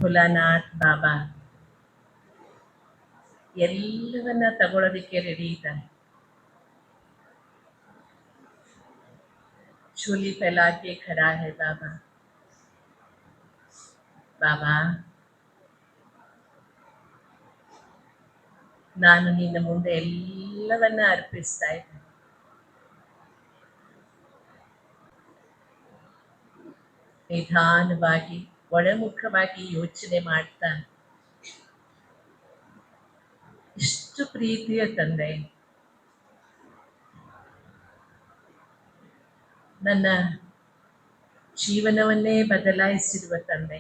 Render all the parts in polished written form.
ಭೋಲಾನಾಥ್ ಬಾಬಾ ಎಲ್ಲವನ್ನ ತಗೊಳ್ಳೋದಿಕ್ಕೆ ರೆಡಿ ಇದ್ದಾನೆ. झोली फैला के खड़ा है बाबा. ಬಾಬಾ, ನಾನು ನಿನ್ನ ಮುಂದೆ ಎಲ್ಲವನ್ನ ಅರ್ಪಿಸ್ತಾ ಇದ್ದೇನೆ. ನಿಧಾನವಾಗಿ ಒಳಮುಖವಾಗಿ ಯೋಚನೆ ಮಾಡ್ತಾ, ಇಷ್ಟು ಪ್ರೀತಿಯ ತಂದೆ, ನನ್ನ ಜೀವನವನ್ನೇ ಬದಲಾಯಿಸಿರುವ ತಂದೆ,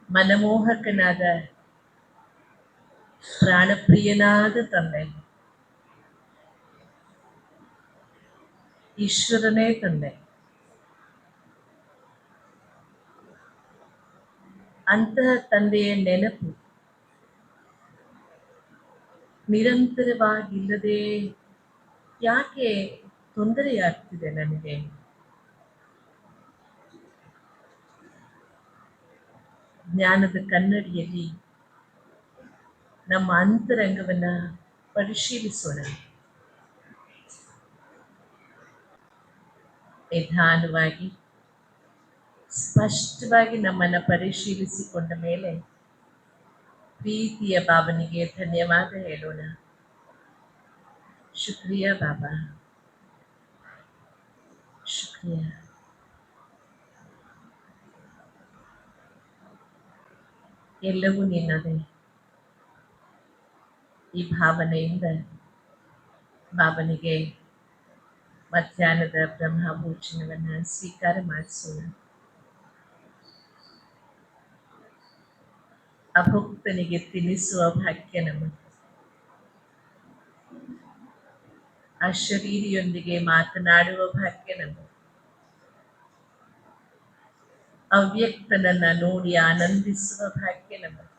ಮನಮೋಹಕನಾದ ಪ್ರಾಣಪ್ರಿಯನಾದ ತಂದೆ, ಈಶ್ವರನೇ ತಂದೆ, ಅಂತಹ ತಂದೆಯ ನೆನಪು ನಿರಂತರವಾಗಿಲ್ಲದೆ ಯಾಕೆ ತೊಂದರೆಯಾಗ್ತಿದೆ ನನಗೆ? ಜ್ಞಾನದ ಕನ್ನಡಿಯಲ್ಲಿ ನಮ್ಮ ಅಂತರಂಗವನ್ನ ಪರಿಶೀಲಿಸೋಣ. ನಿಧಾನವಾಗಿ ಸ್ಪಷ್ಟವಾಗಿ ನಮ್ಮನ್ನು ಪರಿಶೀಲಿಸಿಕೊಂಡ ಮೇಲೆ ಪ್ರೀತಿಯ ಬಾಬನಿಗೆ ಧನ್ಯವಾದ ಹೇಳೋಣ. ಶುಕ್ರಿಯಾ ಬಾಬಾ, ಶುಕ್ರಿಯಾ. ಎಲ್ಲವೂ ನಿನ್ನದೇ. ಈ ಭಾವನೆಯಿಂದ ಬಾಬನಿಗೆ ಮಧ್ಯಾಹ್ನದ ಬ್ರಹ್ಮಭೋಜನವನ್ನು ಸ್ವೀಕಾರ ಮಾಡಿಸೋಣ. ಅಭುಕ್ತನಿಗೆ ತಿನ್ನಿಸುವ ಭಾಗ್ಯ ನಮ್ಮದು. ಅಶರೀರಿಯೊಂದಿಗೆ ಮಾತನಾಡುವ ಭಾಗ್ಯ ನಮ್ಮದು. ಅವ್ಯಕ್ತನನ್ನ ನೋಡಿ ಆನಂದಿಸುವ ಭಾಗ್ಯ ನಮ್ಮದು.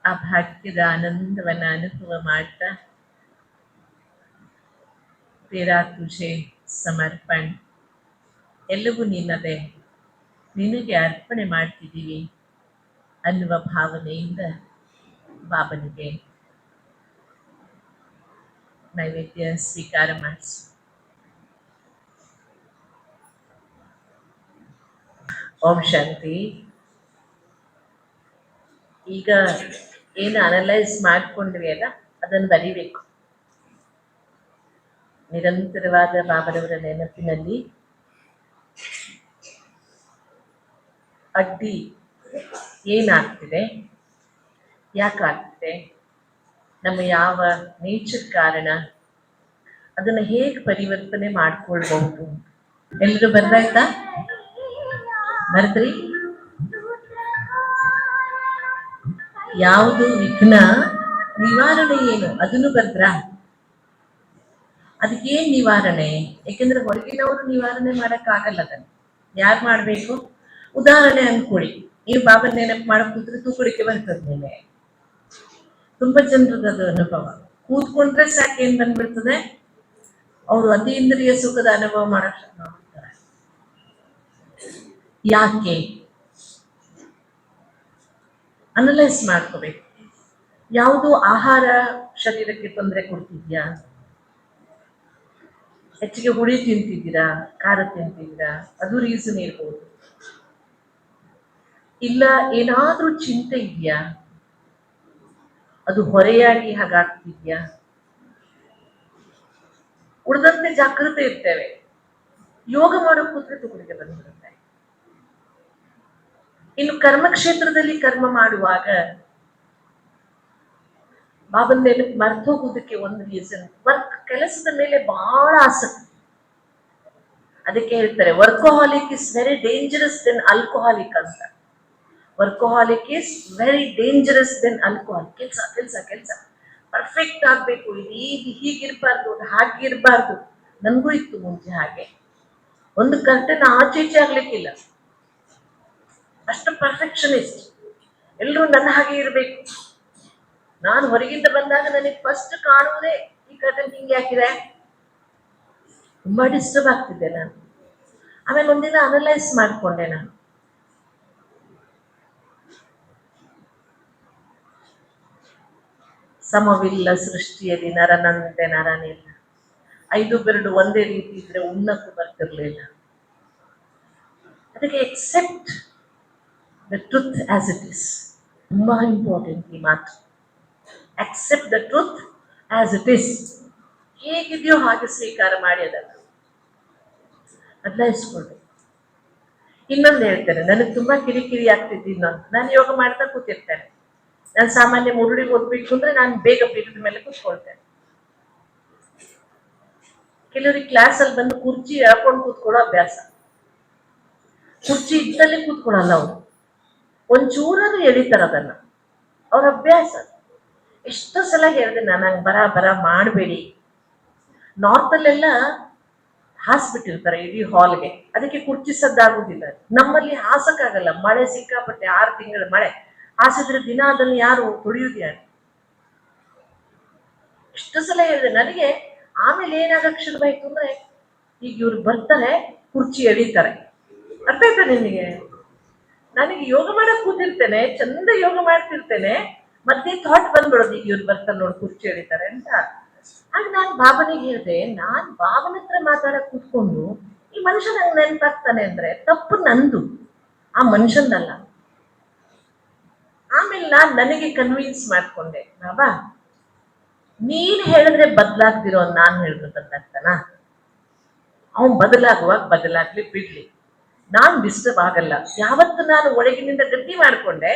ಆ ಭಾಗ್ಯದ ಆನಂದವನ್ನ ಅನುಭವ ಮಾಡ್ತಾ, ತೇರಾ ತುझे ಸಮರ್ಪಣ್, ಎಲ್ಲವೂ ನಿನ್ನದೇ, ನಿನಗೆ ಅರ್ಪಣೆ ಮಾಡ್ತಿದ್ದೀವಿ ಅನ್ನುವ ಭಾವನೆಯಿಂದ ಬಾಬನಿಗೆ ನೈವೇದ್ಯ ಸ್ವೀಕಾರ ಮಾಡಿಸು. ಓಂ ಶಾಂತಿ. ಈಗ ಏನು ಅನಲೈಸ್ ಮಾಡ್ಕೊಂಡ್ವಿ ಅಲ್ಲ, ಅದನ್ನು ಬರಿಬೇಕು. ನಿರಂತರವಾದ ಬಾಬರವರ ನೆನಪಿನಲ್ಲಿ ಅಡ್ಡಿ ಏನಾಗ್ತಿದೆ, ಯಾಕಾಗ್ತಿದೆ, ನಮ್ಮ ಯಾವ ನೇಚರ್ ಕಾರಣ, ಅದನ್ನು ಹೇಗೆ ಪರಿವರ್ತನೆ ಮಾಡ್ಕೊಳ್ಬಹುದು. ಎಲ್ಲರೂ ಬರ್ದಾಯ್ತಾ? ಬರ್ದ್ರಿ? ಯಾವುದು ವಿಘ್ನ, ನಿವಾರಣೆ ಏನು, ಅದನ್ನು ಬರ್ದ್ರಾ? ಅದಕ್ಕೇನ್ ನಿವಾರಣೆ? ಯಾಕೆಂದ್ರೆ ಹೊರಗಿನವರು ನಿವಾರಣೆ ಮಾಡಕ್ಕಾಗಲ್ಲ. ಅದನ್ನು ಯಾರು ಮಾಡ್ಬೇಕು? ಉದಾಹರಣೆ ಅನ್ಕೊಳ್ಳಿ, ನೀವು ಬಾಬಾ ನೆನಪು ಮಾಡಕ್ ಕೂತ್ರೆ ತೂಕಡಿಕೆ ಬರ್ತದೆ ಮೇಲೆ. ತುಂಬಾ ಜನರದ ಅದು ಅನುಭವ. ಕೂತ್ಕೊಂಡ್ರೆ ಸಾಕು, ಏನ್ ಬಂದ್ಬಿಡ್ತದೆ, ಅವರು ಅತೀಂದ್ರಿಯ ಸುಖದ ಅನುಭವ ಮಾಡಕ್ ಮಾಡ್ತಾರೆ. ಯಾಕೆ? ಅನಲೈಸ್ ಮಾಡ್ಕೋಬೇಕು. ಯಾವುದು ಆಹಾರ ಶರೀರಕ್ಕೆ ತೊಂದರೆ ಕೊಡ್ತಿದ್ಯಾ? ಹೆಚ್ಚಿಗೆ ಹುಳಿ ತಿಂತಿದ್ದೀರಾ, ಖಾರ ತಿಂತಿದ್ದೀರಾ, ಅದು ರೀಸನ್ ಇರ್ಬೋದು. ಇಲ್ಲ ಏನಾದ್ರೂ ಚಿಂತೆ ಇದೆಯಾ, ಅದು ಹೊರೆಯಾಗಿ ಹಾಗಾಗ್ತಿದ್ಯಾ? ಉಳಿದಂತೆ ಜಾಗೃತೆ ಇರ್ತೇವೆ. ಯೋಗ ಮಾಡೋ ಕೂತ್ರೆ ತುಕಡಿಗೆ ಬಂದ್ಬಿಡುತ್ತೆ. ಇನ್ನು ಕರ್ಮಕ್ಷೇತ್ರದಲ್ಲಿ ಕರ್ಮ ಮಾಡುವಾಗ ಬಾಬನ್ ನೆನಪು ಮರ್ತು ಹೋಗೋದಕ್ಕೆ ಒಂದು ರೀಸನ್, ಕೆಲಸದ ಮೇಲೆ ಬಹಳ ಆಸಕ್ತಿ. ಅದಕ್ಕೆ ಹೇಳ್ತಾರೆ workaholic is very dangerous than alcoholic ಅಂತ. Workaholic is very dangerous than alcohol. ಕೆಲಸ ಕೆಲಸ ಕೆಲಸ ಪರ್ಫೆಕ್ಟ್ ಆಗ್ಬೇಕು, ಇದು ಹೀಗಿರ್ಬಾರ್ದು, ಅದು ಹಾಗಿರ್ಬಾರ್ದು. ನನಗೂ ಇತ್ತು ಮುಂಚೆ ಹಾಗೆ. ಒಂದು ಕರ್ಟನ್ ಆಚೀಚೆ ಆಗ್ಲಿಕ್ಕಿಲ್ಲ, ಅಷ್ಟು ಪರ್ಫೆಕ್ಷನಿಸ್ಟ್. ಎಲ್ಲರೂ ನನ್ನ ಹಾಗೆ ಇರಬೇಕು. ನಾನು ಹೊರಗಿಂದ ಬಂದಾಗ ನನಗೆ ಫಸ್ಟ್ ಕಾಣುವುದೇ ಈ ಕರ್ಟನ್ ಹಿಂಗೆ ಹಾಕಿದೆ, ತುಂಬಾ ಡಿಸ್ಟರ್ಬ್ ಆಗ್ತಿದ್ದೆ ನಾನು. ಆಮೇಲೆ ಒಂದಿನ ಅನಲೈಸ್ ಮಾಡಿಕೊಂಡೆ ನಾನು. ಸಮವಿಲ್ಲ ಸೃಷ್ಟಿಯಲ್ಲಿ ನರನಂತೆ ನರನಿಲ್ಲ. 5 ಬೆರಳು ಒಂದೇ ರೀತಿ ಇದ್ರೆ ಉಣ್ಣಕ್ಕೂ ಬರ್ತಿರ್ಲಿಲ್ಲ. ಅದಕ್ಕೆ except the truth as it is. ತುಂಬಾ ಇಂಪಾರ್ಟೆಂಟ್ ಈ ಮಾತು. Accept the truth as it is. ಹೇಗಿದೆಯೋ ಹಾಗೆ ಸ್ವೀಕಾರ ಮಾಡಿ ಅದನ್ನು ಬದಲಾಯಿಸ್ಕೊಳ್ಳಿ. ಇನ್ನೊಂದು ಹೇಳ್ತೇನೆ, ನನಗೆ ತುಂಬಾ ಕಿರಿಕಿರಿ ಆಗ್ತಿದ್ದು ಇನ್ನೊಂದು, ನಾನು ಯೋಗ ಮಾಡ್ತಾ ಕೂತಿರ್ತೇನೆ. ನಾನು ಸಾಮಾನ್ಯ ಮುರುಳಿಗೆ ಓದ್ಬೇಕು ಅಂದ್ರೆ ನಾನು ಬೇಗ ಪೀಠದ ಮೇಲೆ ಕೂತ್ಕೊಳ್ತೇನೆ. ಕೆಲವರಿಗೆ ಕ್ಲಾಸಲ್ಲಿ ಬಂದು ಕುರ್ಚಿ ಎಳ್ಕೊಂಡು ಕೂತ್ಕೊಳ್ಳೋ ಅಭ್ಯಾಸ. ಕುರ್ಚಿ ಇದ್ದಲ್ಲೇ ಕೂತ್ಕೊಳ್ಳಲ್ಲ ಅವರು, ಒಂಚೂರಾದ್ರೂ ಎಳಿತಾರ ಅದನ್ನ, ಅವ್ರ ಅಭ್ಯಾಸ. ಎಷ್ಟೋ ಸಲ ಹೇಳಿದೆ ನಾನು, ಹಂಗೆ ಬರ ಮಾಡಬೇಡಿ. ನಾರ್ತಲ್ಲೆಲ್ಲ ಹಾಸ್ಬಿಟ್ಟಿರ್ತಾರೆ ಇಡೀ ಹಾಲ್ಗೆ, ಅದಕ್ಕೆ ಕುರ್ಚಿ ಸದ್ದಾಗುದಿಲ್ಲ. ನಮ್ಮಲ್ಲಿ ಹಾಸಕ್ಕಾಗಲ್ಲ, ಮಳೆ ಸಿಕ್ಕಾಪಟ್ಟೆ, 6 ತಿಂಗಳ ಮಳೆ ಹಾಸಿದ್ರೆ ದಿನ ಅದನ್ನು ಯಾರು ತೊಳೆಯುವುದು ಯಾರು? ಎಷ್ಟು ಸಲ ಹೇಳಿದೆ ನನಗೆ. ಆಮೇಲೆ ಏನಾಗಕ್ಕೆ ಶುರುವಾಯ್ತು ಅಂದ್ರೆ, ಈಗ ಇವ್ರು ಬರ್ತಾರೆ, ಕುರ್ಚಿ ಎಳಿತಾರೆ. ಅರ್ಥ ಆಯ್ತಾ ನಿಮಗೆ? ನನಗೆ ಯೋಗ ಮಾಡಕ್ ಕೂತಿರ್ತೇನೆ, ಚಂದ ಯೋಗ ಮಾಡ್ತಿರ್ತೇನೆ, ಮತ್ತೆ ಥಾಟ್ ಬಂದ್ಬಿಡೋದು, ಈಗ ಇವ್ರು ಬರ್ತಾರೆ ನೋಡಿ ಕುರ್ಚಿ ಎಳಿತಾರೆ ಅಂತ. ಆಗ ನಾನು ಬಾಬನಿಗೆ ಹೇಳಿದೆ, ನಾನ್ ಬಾಬನ ಹತ್ರ ಮಾತಾಡಕ್ ಕೂತ್ಕೊಂಡು ಈ ಮನುಷ್ಯ ನಂಗೆ ನೆನಪಾಗ್ತಾನೆ ಅಂದ್ರೆ ತಪ್ಪು ನಂದು, ಆ ಮನುಷ್ಯನಲ್ಲ. ಆಮೇಲೆ ನನಗೆ ಕನ್ವಿನ್ಸ್ ಮಾಡ್ಕೊಂಡೆ, ಬಾಬಾ ನೀನ್ ಹೇಳಿದ್ರೆ ಬದಲಾಗ್ದಿರೋ ನಾನ್ ಹೇಳಿದ್ರೆ ಬದಲಾಗ್ತಾನ? ಅವನ್ ಬದಲಾಗುವಾಗ ಬದಲಾಗ್ಲಿ ಬಿಡ್ಲಿ, ನಾನ್ ಡಿಸ್ಟರ್ಬ್ ಆಗಲ್ಲ. ಯಾವತ್ತು ನಾನು ಒಳಗಿನಿಂದ ಗಟ್ಟಿ ಮಾಡ್ಕೊಂಡೆ,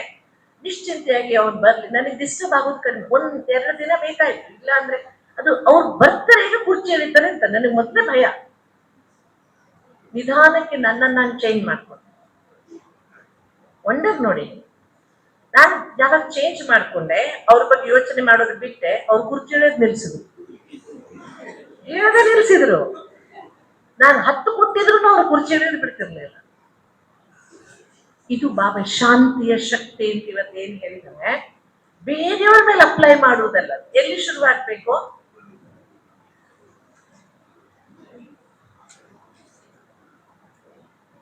ನಿಶ್ಚಿಂತೆಯಾಗಿ ಅವ್ನು ಬರ್ಲಿ, ನನಗೆ ಡಿಸ್ಟರ್ಬ್ ಆಗೋದು ಕಡಿಮೆ. 1-2 ದಿನ ಬೇಕಾಯ್ತು, ಇಲ್ಲ ಅಂದ್ರೆ ಅದು ಅವ್ರು ಬರ್ತಾರೆ, ಈಗ ಕುರ್ಚಿ ಎಳಿತಾರೆ ಅಂತ ನನಗೆ ಮೊದಲೇ ಭಯ. ನಿಧಾನಕ್ಕೆ ನನ್ನನ್ನು ನಾನು ಚೇಂಜ್ ಮಾಡ್ಕೊಂಡೆ. ವಂಡರ್ ನೋಡಿ, ನಾನು ಯಾವಾಗ ಚೇಂಜ್ ಮಾಡ್ಕೊಂಡೆ, ಅವ್ರ ಬಗ್ಗೆ ಯೋಚನೆ ಮಾಡೋದು ಬಿಟ್ಟೆ, ಅವ್ರು ಕುರ್ಚಿ ಎಳೆಯೋದು ನಿಲ್ಸಿದ್ರು. ನಿಲ್ಸಿದ್ರು. ನಾನು 10 ಕೊಟ್ಟಿದ್ರು ಅವ್ರು ಕುರ್ಚಿ ಎಳೆಯೋದು ಬಿಡ್ತಿರ್ಲಿಲ್ಲ. ಇದು ಬಾಬಾ ಶಾಂತಿಯ ಶಕ್ತಿ ಅಂತ ಇವತ್ತು ಏನ್ ಹೇಳಿದ್ರೆ, ಬೇರೆಯವ್ರ ಮೇಲೆ ಅಪ್ಲೈ ಮಾಡುವುದಲ್ಲ. ಎಲ್ಲಿ ಶುರುವಾಗ್ಬೇಕು?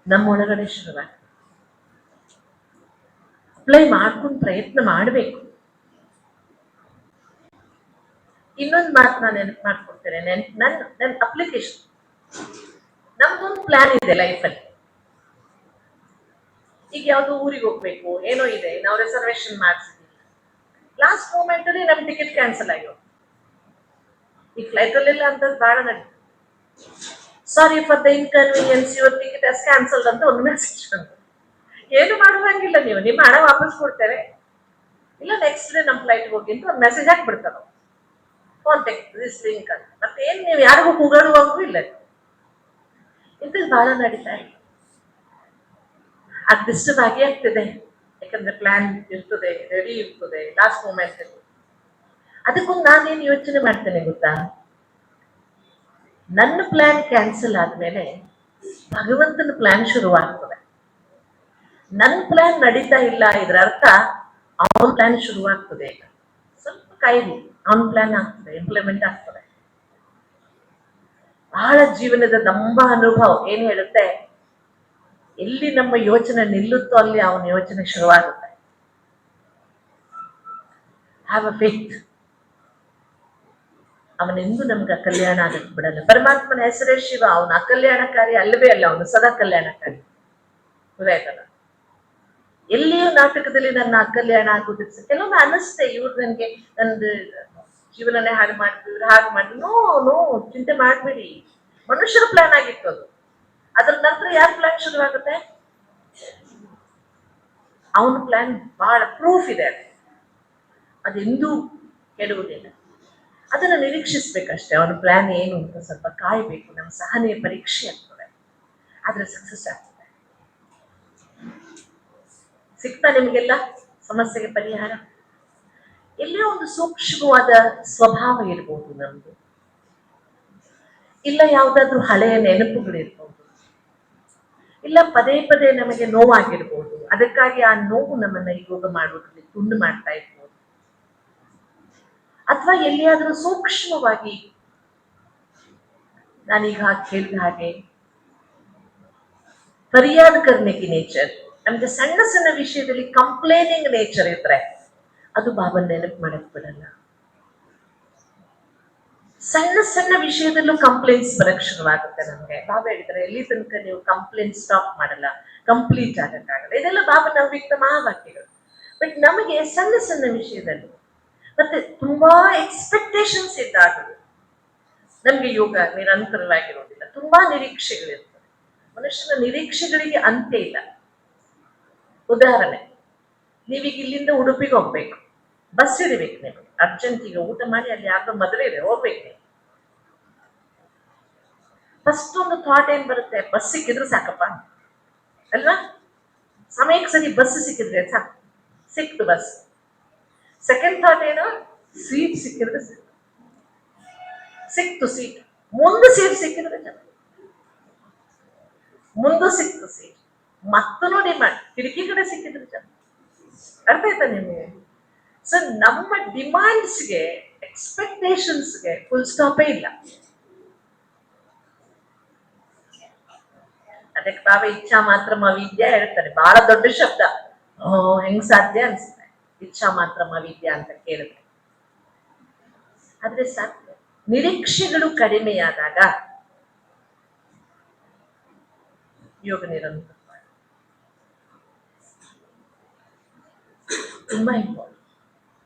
ನಮ್ಮೊಳಗಡೆ ಶುರುವಾಗ್ಬೇಕು. ಅಪ್ಲೈ ಮಾಡ್ಕೊಂಡು ಪ್ರಯತ್ನ ಮಾಡಬೇಕು. ಇನ್ನೊಂದು ಮಾತು ನಾನು ನೆನಪು ಮಾಡ್ಕೊಡ್ತೇನೆ. ನನ್ನ ಅಪ್ಲಿಕೇಶನ್, ನಮ್ದೊಂದು ಪ್ಲಾನ್ ಇದೆ ಲೈಫಲ್ಲಿ. ಈಗ ಯಾವ್ದೋ ಊರಿಗೆ ಹೋಗ್ಬೇಕು, ಏನೋ ಇದೆ, ನಾವು ರಿಸರ್ವೇಶನ್ ಮಾಡಿಸಿದ್ವಿ, ಲಾಸ್ಟ್ ಮೂಮೆಂಟ್ ಅಲ್ಲಿ ನಮ್ ಟಿಕೆಟ್ ಕ್ಯಾನ್ಸಲ್ ಆಗಿರೋ. ಈ ಫ್ಲೈಟ್ ಅಲ್ಲೆಲ್ಲ ಅಂತದ್ದು ಬಹಳ ನಡೀತು. Sorry for the inconvenience, your ticket has cancelled ಅಂತ ಒಂದು ಮೆಸೇಜ್ ಬಂತು. ಏನು ಮಾಡುವಂಗಿಲ್ಲ, ನೀವು ನಿಮ್ಮ ಹಣ ವಾಪಸ್ ಕೊಡ್ತೇವೆ, ಇಲ್ಲ ನೆಕ್ಸ್ಟ್ ಡೇ ನಮ್ಮ ಫ್ಲೈಟ್ ಹೋಗಿ ಅಂತ ಒಂದು ಮೆಸೇಜ್ ಹಾಕ್ಬಿಡ್ತಾರ. ಕಾಂಟ್ಯಾಕ್ಟ್ ದಿಸ್ ಲಿಂಕ್ ಅಂತ. ಮತ್ತೆ ಏನ್ ನೀವು ಯಾರಿಗೂ ಕೂಗಾಡುವಾಗೂ ಇಲ್ಲ. ಇಂಥದ್ದು ಬಹಳ ನಡೀತಾ ಇದೆ. ಅದು ಡಿಸ್ಟರ್ಬ್ ಆಗೇ ಆಗ್ತಿದೆ, ಯಾಕಂದ್ರೆ ಪ್ಲಾನ್ ಇರ್ತದೆ, ರೆಡಿ ಇರ್ತದೆ, ಲಾಸ್ಟ್ ಮೂಮೆಂಟ್. ಅದಕ್ಕೊಂದು ನಾನೇನು ಯೋಚನೆ ಮಾಡ್ತೇನೆ ಗೊತ್ತಾ, ನನ್ನ ಪ್ಲಾನ್ ಕ್ಯಾನ್ಸಲ್ ಆದ್ಮೇಲೆ ಭಗವಂತನ ಪ್ಲಾನ್ ಶುರುವಾಗ್ತದೆ. ನನ್ನ ಪ್ಲಾನ್ ನಡೀತಾ ಇಲ್ಲ, ಇದ್ರ ಅರ್ಥ ಅವನ ಪ್ಲಾನ್ ಶುರುವಾಗ್ತದೆ. ಸ್ವಲ್ಪ ಕಾಯಿರಿ, ಅವನ ಪ್ಲಾನ್ ಆಗ್ತದೆ, ಇಂಪ್ಲಿಮೆಂಟ್ ಆಗ್ತದೆ. ಬಹಳ ಜೀವನದ ನಂಬ ಅನುಭವ ಏನ್ ಹೇಳುತ್ತೆ, ಎಲ್ಲಿ ನಮ್ಮ ಯೋಚನೆ ನಿಲ್ಲುತ್ತೋ ಅಲ್ಲಿ ಅವನ ಯೋಚನೆ ಶುರುವಾಗುತ್ತೆ. Have a faith. ಅವನೆಂದು ನಮ್ಗೆ ಕಲ್ಯಾಣ ಆಗಕ್ಕೆ ಬಿಡಲ್ಲ. ಪರಮಾತ್ಮನ ಹೆಸರೇ ಶಿವ, ಅವನ ಅಕಲ್ಯಾಣಕಾರಿ ಅಲ್ಲವೇ ಅಲ್ಲ, ಅವನು ಸದಾ ಕಲ್ಯಾಣಕಾರಿ. ಗೊತ್ತಾಯ್ತಲ್ಲ? ಎಲ್ಲಿಯೂ ನಾಟಕದಲ್ಲಿ ನನ್ನ ಅಕಲ್ಯಾಣ ಆಗುದಿಲ್ಲ. ಕೆಲವೊಮ್ಮೆ ಅನಿಸ್ತೆ, ಇವ್ರು ನನ್ಗೆ ನಂದು ಜೀವನನೇ ಹಾಳು ಮಾಡಿದ್ರು, ಇವ್ರು ಹಾಗೆ ಮಾಡಿದ್ರು. ನೋ, ಚಿಂತೆ ಮಾಡ್ಬೇಡಿ. ಮನುಷ್ಯರ ಪ್ಲಾನ್ ಆಗಿತ್ತು ಅದು. ಅದ್ರ ನಂತರ ಯಾರ ಪ್ಲಾನ್ ಶುರುವಾಗುತ್ತೆ? ಅವನ ಪ್ಲಾನ್ ಬಹಳ ಪ್ರೂಫ್ ಇದೆ, ಅದೆಂದೂ ಕೆಡುವುದಿಲ್ಲ. ಅದನ್ನ ನಿರೀಕ್ಷಿಸ್ಬೇಕಷ್ಟೇ. ಅವನ ಪ್ಲಾನ್ ಏನು ಅಂತ ಸ್ವಲ್ಪ ಕಾಯ್ಬೇಕು. ನಮ್ಮ ಸಹನೆಯ ಪರೀಕ್ಷೆ ಆಗ್ತದೆ, ಆದ್ರೆ ಸಕ್ಸಸ್ ಆಗ್ತದೆ. ಸಿಗ್ತಾ ನಿಮಗೆಲ್ಲ ಸಮಸ್ಯೆಗೆ ಪರಿಹಾರ? ಎಲ್ಲೇ ಒಂದು ಸೂಕ್ಷ್ಮವಾದ ಸ್ವಭಾವ ಇರ್ಬೋದು ನಮ್ದು, ಇಲ್ಲ ಯಾವ್ದಾದ್ರು ಹಳೆಯ ನೆನಪುಗಳಿರ್ಬೋದು, ಇಲ್ಲ ಪದೇ ಪದೇ ನಮಗೆ ನೋವಾಗಿರ್ಬೋದು. ಅದಕ್ಕಾಗಿ ಆ ನೋವು ನಮ್ಮನ್ನ ಯೋಗ ಮಾಡೋದ್ರಲ್ಲಿ ತುಂಡು ಮಾಡ್ತಾ ಇರ್ಬೋದು. ಅಥವಾ ಎಲ್ಲಿಯಾದ್ರೂ ಸೂಕ್ಷ್ಮವಾಗಿ ನಾನೀಗ ಹೇಳಿದ ಹಾಗೆ ಫರಿಯಾದ್ ಕರ್ನೆಗೆ ನೇಚರ್, ನಮ್ಗೆ ಸಣ್ಣ ಸಣ್ಣ ವಿಷಯದಲ್ಲಿ ಕಂಪ್ಲೇನಿಂಗ್ ನೇಚರ್ ಇದ್ರೆ ಅದು ಬಾಬನ್ ನೆನಪು ಮಾಡಕ್ ಬಿಡಲ್ಲ. ಸಣ್ಣ ಸಣ್ಣ ವಿಷಯದಲ್ಲೂ ಕಂಪ್ಲೇಂಟ್ಸ್ ಬರಕ್ ಶುರುವಾಗುತ್ತೆ ನಮ್ಗೆ. ಬಾಬಾ ಹೇಳಿದ್ರೆ ಎಲ್ಲಿ ತನಕ ನೀವು ಕಂಪ್ಲೇಂಟ್ ಸ್ಟಾಪ್ ಮಾಡಲ್ಲ ಕಂಪ್ಲೀಟ್ ಆಗಕ್ಕಾಗಲ್ಲ. ಇದೆಲ್ಲ ಬಾಬನ ಅವ್ಯಕ್ತ ಮಹಾವಾಕ್ಯಗಳು. ಬಟ್ ನಮಗೆ ಸಣ್ಣ ಸಣ್ಣ ವಿಷಯದಲ್ಲಿ ಮತ್ತೆ ತುಂಬಾ ಎಕ್ಸ್ಪೆಕ್ಟೇಷನ್ಸ್ ಇದ್ದಾಗ ನಮ್ಗೆ ಯೋಗ ನಿರಂತರವಾಗಿರೋದಿಲ್ಲ. ತುಂಬಾ ನಿರೀಕ್ಷೆಗಳಿರ್ತವೆ. ಮನುಷ್ಯನ ನಿರೀಕ್ಷೆಗಳಿಗೆ ಅಂತ್ಯ ಇಲ್ಲ. ಉದಾಹರಣೆ, ನೀವೀಗ ಇಲ್ಲಿಂದ ಉಡುಪಿಗೆ ಹೋಗ್ಬೇಕು, ಬಸ್ ಹಿಡಿಬೇಕು, ನಿಮಗೆ ಅರ್ಜೆಂಟ್ ಈಗ ಊಟ ಮಾಡಿ ಅಲ್ಲಿ ಯಾರ್ದೋ ಮದುವೆ ಇದೆ ಹೋಗ್ಬೇಕು ನೀವು. ಫಸ್ಟ್ ಒಂದು ಥಾಟ್ ಏನ್ ಬರುತ್ತೆ, ಬಸ್ ಸಿಕ್ಕಿದ್ರು ಸಾಕಪ್ಪ ಅಲ್ವಾ, ಸಮಯಕ್ಕೆ ಸರಿ ಬಸ್ ಸಿಕ್ಕಿದ್ರೆ ಸಾಕು, ಸಿಕ್ತು ಬಸ್. ಸೆಕೆಂಡ್ ಥಾಟ್ ಏನು, ಸೀಟ್ ಸಿಕ್ಕಿದ್ರೆ ಸಿಕ್ತು ಸೀಟ್, ಮುಂದೆ ಸೀಟ್ ಸಿಕ್ಕಿದ್ರೆ ಮುಂದೆ ಸಿಕ್ತು ಸೀಟ್, ಮತ್ತು ನೋಡಿ ಮಾಡಿ ಕಿಟಕಿ ಕಡೆ ಸಿಕ್ಕಿದ್ರೆ ಚೆನ್ನಾಗಿ. ಅರ್ಥ ಆಯ್ತಾ ನಿಮಗೆ? ಸೊ ನಮ್ಮ ಡಿಮಾಂಡ್ಸ್ಗೆ ಎಕ್ಸ್ಪೆಕ್ಟೇಷನ್ಸ್ಗೆ ಫುಲ್ ಸ್ಟಾಪೇ ಇಲ್ಲ. ಅದಕ್ಕೆ ಬಾಬಾ ಇಚ್ಛಾ ಮಾತ್ರ ವಿದ್ಯಾ ಹೇಳ್ತಾರೆ. ಬಹಳ ದೊಡ್ಡ ಶಬ್ದ, ಹೆಂಗ್ ಸಾಧ್ಯ ಅನ್ಸುತ್ತೆ ಇಚ್ಛಾ ಮಾತ್ರ ವಿದ್ಯಾ ಅಂತ ಕೇಳಿದ್ರೆ. ಆದ್ರೆ ಸಾಧ್ಯ. ನಿರೀಕ್ಷೆಗಳು ಕಡಿಮೆಯಾದಾಗ ಯೋಗ ನಿರಂತರ ತುಂಬಾ ಇಂಪಾರ್ಟೆಂಟ್.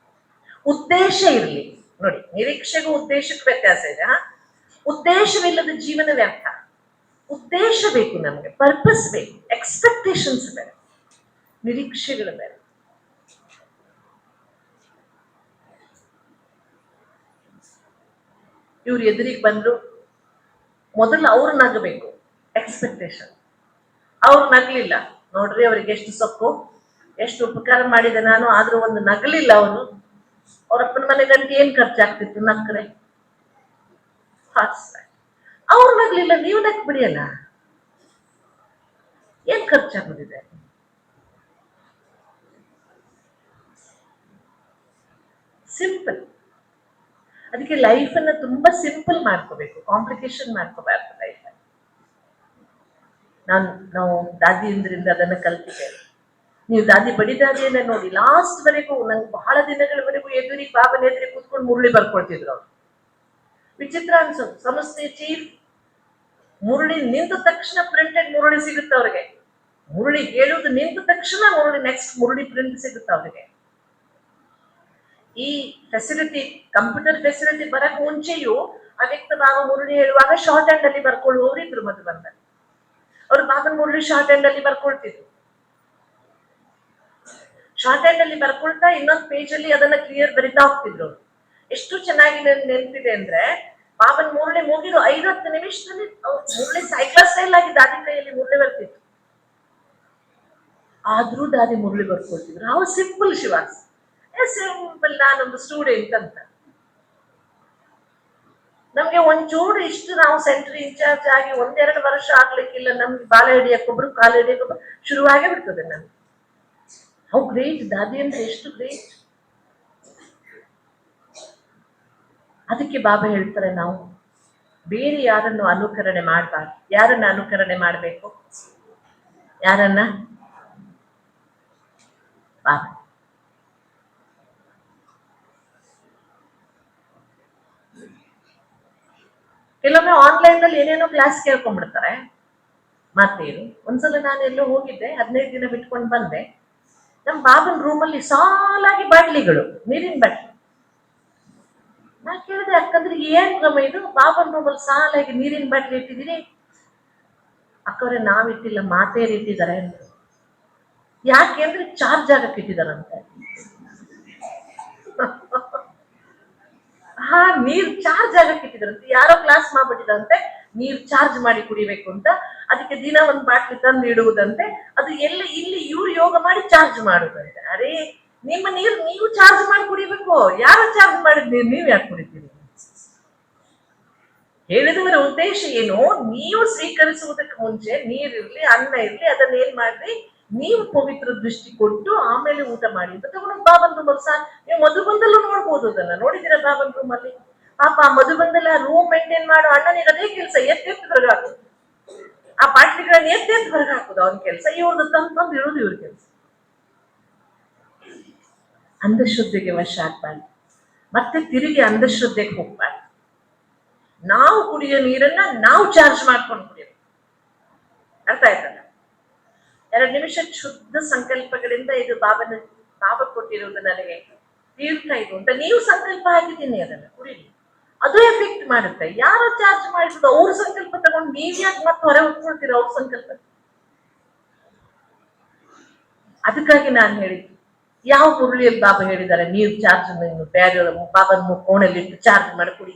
ಉದ್ದೇಶ ಇರಲಿ ನೋಡಿ, ನಿರೀಕ್ಷೆಗೂ ಉದ್ದೇಶಕ್ಕೂ ವ್ಯತ್ಯಾಸ ಇದೆ. ಉದ್ದೇಶವಿಲ್ಲದ ಜೀವನ ವ್ಯರ್ಥ. ಉದ್ದೇಶ ಬೇಕು ನಮಗೆ, ಪರ್ಪಸ್ ಬೇಕು, ಎಕ್ಸ್ಪೆಕ್ಟೇಷನ್ಸ್ ಬೇರೆ, ನಿರೀಕ್ಷೆಗಳು ಬೇರೆ. ಇವ್ರು ಎದುರಿಗೆ ಬಂದ್ರು, ಮೊದಲು ಅವ್ರು ನಗಬೇಕು, ಎಕ್ಸ್ಪೆಕ್ಟೇಷನ್. ಅವ್ರು ನಗ್ಲಿಲ್ಲ, ನೋಡ್ರಿ ಅವ್ರಿಗೆ ಎಷ್ಟು ಸೊಕ್ಕು, ಎಷ್ಟು ಉಪಕಾರ ಮಾಡಿದೆ ನಾನು, ಆದ್ರೂ ಒಂದು ನಗಲಿಲ್ಲ ಅವರು. ಅವ್ರಪ್ಪನ ಮನೆ ಗಂಟೆ ಏನ್ ಖರ್ಚಾಗ್ತಿತ್ತು ನಕ್ರೆ. ಅವ್ರು ನಗ್ಲಿಲ್ಲ, ನೀವು ನಕ್ ಬಿಡಿಯಲ್ಲ, ಏನ್ ಖರ್ಚಾಗೋದಿದೆ? ಸಿಂಪಲ್. ಅದಕ್ಕೆ ಲೈಫ್ ಅನ್ನ ತುಂಬಾ ಸಿಂಪಲ್ ಮಾಡ್ಕೋಬೇಕು, ಕಾಂಪ್ಲಿಕೇಶನ್ ಮಾಡ್ಕೋಬಾರ್ದು ಲೈಫ್. ನಾವು ದಾದಿಯಿಂದ್ರಿಂದ ಅದನ್ನ ಕಲ್ತಿದ್ದೇವೆ. ನೀವು ದಾದಿ ಬಡಿ ದಾದಿಯನ್ನ ನೋಡಿ, ಲಾಸ್ಟ್ ವರೆಗೂ ನಂಗೆ ಬಹಳ ದಿನಗಳವರೆಗೂ ಎದುರಿ ಬಾಬನ ಎದುರಿ ಕೂತ್ಕೊಂಡು ಮುರುಳಿ ಬರ್ಕೊಳ್ತಿದ್ರು ಅವ್ರು. ವಿಚಿತ್ರ ಅನ್ಸೋದು, ಸಂಸ್ಥೆ ಚೀಫ್ ಮುರುಳಿ ನಿಂತ ತಕ್ಷಣ ಪ್ರಿಂಟೆಡ್ ಮುರುಳಿ ಸಿಗುತ್ತೆ ಅವ್ರಿಗೆ. ಮುರುಳಿ ಹೇಳುವುದು ನಿಂತ ತಕ್ಷಣ ಮುರುಳಿ ನೆಕ್ಸ್ಟ್ ಮುರುಳಿ ಪ್ರಿಂಟ್ ಸಿಗುತ್ತೆ ಅವ್ರಿಗೆ. ಈ ಫೆಸಿಲಿಟಿ, ಕಂಪ್ಯೂಟರ್ ಫೆಸಿಲಿಟಿ ಬರಕ್ ಮುಂಚೆಯೂ ಅವ್ಯಕ್ತ ಬಾಬಾ ಮುರುಳಿ ಹೇಳುವಾಗ ಶಾರ್ಟ್ ಹ್ಯಾಂಡ್ ಅಲ್ಲಿ ಬರ್ಕೊಳ್ಳುವವರು ಇದ್ರು. ಮದ್ದು ಬಂದ ಅವ್ರು ಬಾಬನ್ ಮುರುಳಿ ಶಾರ್ಟ್ ಹ್ಯಾಂಡ್ ಅಲ್ಲಿ ಬರ್ಕೊಳ್ತಿದ್ರು. ಶಾರ್ಟ್ ಹ್ಯಾಂಡ್ ಅಲ್ಲಿ ಬರ್ಕೊಳ್ತಾ ಇನ್ನೊಂದು ಪೇಜ್ ಅಲ್ಲಿ ಅದನ್ನ ಕ್ಲಿಯರ್ ಬರಿತಾ ಹೋಗ್ತಿದ್ರು. ಎಷ್ಟು ಚೆನ್ನಾಗಿ ನೆನಪಿದೆ ಅಂದ್ರೆ, ಬಾಬನ್ ಮುರುಳಿ ಮುಗಿದು 5-10 ನಿಮಿಷದಲ್ಲಿ ಮುರುಳಿ ಸೈಕ್ಲಾ ಸ್ಟೈಲ್ ಆಗಿ ದಾದಿ ಕೈಯಲ್ಲಿ ಮುರುಳಿ ಬರ್ತಿತ್ತು. ಆದ್ರೂ ದಾದಿ ಮುರುಳಿ ಬರ್ಕೊಳ್ತಿದ್ರು. ಅವ ಸಿಂಪಲ್ ಶಿವಾಸ್, ಸಿಂಪಲ್, ನಾನೊಂದು ಸ್ಟೂಡೆಂಟ್ ಅಂತ. ನಮ್ಗೆ ಒಂಚೂರು ಇಷ್ಟು ನಾವು ಸೆಂಟ್ರಿ ಇನ್ಚಾರ್ಜ್ ಆಗಿ 1-2 ವರ್ಷ ಆಗ್ಲಿಕ್ಕಿಲ್ಲ, ನಮ್ಗೆ ಬಾಲ ಹಿಡಿಯಕ್ಕೊಬ್ರು ಕಾಲ ಹಿಡಿಯಕ್ಕೊಬ್ರು ಶುರುವಾಗೇ ಬಿಡ್ತದೆ ನಮ್ಗೆ. ಹೌ ಗ್ರೇಟ್ ದಾದಿ ಅಂದ್ರೆ, ಎಷ್ಟು ಗ್ರೇಟ್. ಅದಕ್ಕೆ ಬಾಬಾ ಹೇಳ್ತಾರೆ, ನಾವು ಬೇರೆ ಯಾರನ್ನು ಅನುಕರಣೆ ಮಾಡಬಾರ್ದು. ಯಾರನ್ನ ಅನುಕರಣೆ ಮಾಡಬೇಕು? ಯಾರನ್ನ? ಬಾಬಾ. ಕೆಲವೊಮ್ಮೆ ಆನ್ಲೈನ್ ನಲ್ಲಿ ಏನೇನೋ ಕ್ಲಾಸ್ ಕೇಳ್ಕೊಂಡ್ಬಿಡ್ತಾರೆ. ಮತ್ತೇನು, ಒಂದ್ಸಲ ನಾನು ಎಲ್ಲೋ ಹೋಗಿದ್ದೆ, 15 ದಿನ ಬಿಟ್ಕೊಂಡು ಬಂದೆ. ನಮ್ ಬಾಬನ್ ರೂಮಲ್ಲಿ ಸಾಲಾಗಿ ಬಾಟ್ಲಿಗಳು, ನೀರಿನ ಬಾಟ್ಲಿ. ನಾ ಕೇಳಿದೆ, ಅಕ್ಕಂದ್ರೆ ಏನ್ ಕ್ರಮ ಇದು, ಬಾಬನ್ ರೂಮಲ್ಲಿ ಸಾಲಾಗಿ ನೀರಿನ ಬಾಟ್ಲಿ ಇಟ್ಟಿದ್ದೀರಿ? ಅಕ್ಕವ್ರೆ ನಾವಿಟ್ಟಿಲ್ಲ, ಮಾತೇರಿ ಇಟ್ಟಿದ್ದಾರೆ ಅಂತ. ಯಾಕೆ ಅಂದ್ರೆ ಚಾರ್ಜ್ ಆಗಕ್ಕೆ ಇಟ್ಟಿದಾರಂತೆ. ನೀರ್ ಚಾರ್ಜ್ ಆಗಕ್ಕೆ ಇಟ್ಟಿದಾರಂತೆ. ಯಾರೋ ಕ್ಲಾಸ್ ಮಾಡ್ಬಿಟ್ಟಿದಂತೆ, ನೀರ್ ಚಾರ್ಜ್ ಮಾಡಿ ಕುಡಿಬೇಕು ಅಂತ. ಅದಕ್ಕೆ ದಿನ ಒಂದು ಬಾಟ್ಲಿ ತಂದು ಇಡುವುದಂತೆ. ಅದು ಇಲ್ಲಿ ಇವ್ರು ಯೋಗ ಮಾಡಿ ಚಾರ್ಜ್ ಮಾಡುದಂತೆ. ಅರೇ, ನಿಮ್ಮ ನೀರು ನೀವು ಚಾರ್ಜ್ ಮಾಡಿ ಕುಡಿಬೇಕು, ಯಾರು ಚಾರ್ಜ್ ಮಾಡಿದ ನೀರು ನೀವು ಯಾಕೆ ಕುಡಿತೀರಿ? ಹೇಳಿದವರ ಉದ್ದೇಶ ಏನು? ನೀವು ಸ್ವೀಕರಿಸುವುದಕ್ಕೆ ಮುಂಚೆ ನೀರಿರ್ಲಿ, ಅನ್ನ ಇರ್ಲಿ, ಅದನ್ನ ಏನ್ ಮಾಡ್ರಿ, ನೀವು ಪವಿತ್ರ ದೃಷ್ಟಿ ಕೊಟ್ಟು ಆಮೇಲೆ ಊಟ ಮಾಡಿ ಅಂತ ತಗೊಂಡು ಬಾಬನ್ ರೂಮಲ್ಲಿ ನೀವು ಮಧುಬಂದಲ್ಲೂ ನೋಡ್ಬೋದು. ಅದನ್ನ ನೋಡಿದಿರ ಬಾಬನ್ ರೂಮಲ್ಲಿ? ಪಾಪ ಮಧು ಬಂದೆಲ್ಲ ರೂಮ್ ಮೇಂಟೈನ್ ಮಾಡೋ ಅಣ್ಣನಿಗೆ ಅದೇ ಕೆಲಸ, ಎತ್ತೆತ್ತು ಹೊರಗಾಕೋದು, ಆ ಪಾಟ್ಲಿಗಳನ್ನ ಎತ್ತೆತ್ತು ಹೊರಗಾಕೋದು ಅವನ ಕೆಲಸ, ಇವ್ರದ್ದು ತಂದು ಇರೋದು ಇವ್ರ ಕೆಲಸ. ಅಂಧಶ್ರದ್ಧೆಗೆ ವಶ ಆಗ್ಬಾರ್ದು, ಮತ್ತೆ ತಿರುಗಿ ಅಂಧಶ್ರದ್ಧೆಗೆ ಹೋಗ್ಬಾರ್ದು. ನಾವು ಕುಡಿಯೋ ನೀರನ್ನ ನಾವು ಚಾರ್ಜ್ ಮಾಡ್ಕೊಂಡು ಕುಡಿಯೋದು. ಅರ್ಥ ಆಯ್ತಲ್ಲ? 2 ನಿಮಿಷ ಶುದ್ಧ ಸಂಕಲ್ಪಗಳಿಂದ ಇದು ಬಾಬ ಕೊಟ್ಟಿರುವುದು ನನಗೆ ತೀರ್ಥ ಇದು ಅಂತ ನೀವು ಸಂಕಲ್ಪ ಆಗಿದ್ದೀನಿ, ಅದನ್ನ ಕುಡೀರಿ, ಅದು ಎಫೆಕ್ಟ್ ಮಾಡುತ್ತೆ. ಯಾರು ಚಾರ್ಜ್ ಮಾಡಿರೋದು ಅವ್ರ ಸಂಕಲ್ಪ ತಗೊಂಡು ನೀವ್ಯಾಕೆ ಮತ್ತೆ ಹೊರ ಹೊತ್ಕೊಳ್ತೀರ ಅವ್ರ ಸಂಕಲ್ಪ? ಅದಕ್ಕಾಗಿ ನಾನು ಹೇಳಿದ್ದು, ಯಾವ ಮುರುಳಿಯಲ್ಲಿ ಬಾಬಾ ಹೇಳಿದ್ದಾರೆ ನೀವು ಚಾರ್ಜ್ ಬೇರೆ ಬಾಬನ ಕೋಣಲ್ಲಿ ಇಟ್ಟು ಚಾರ್ಜ್ ಮಾಡಿ ಕುಡಿ?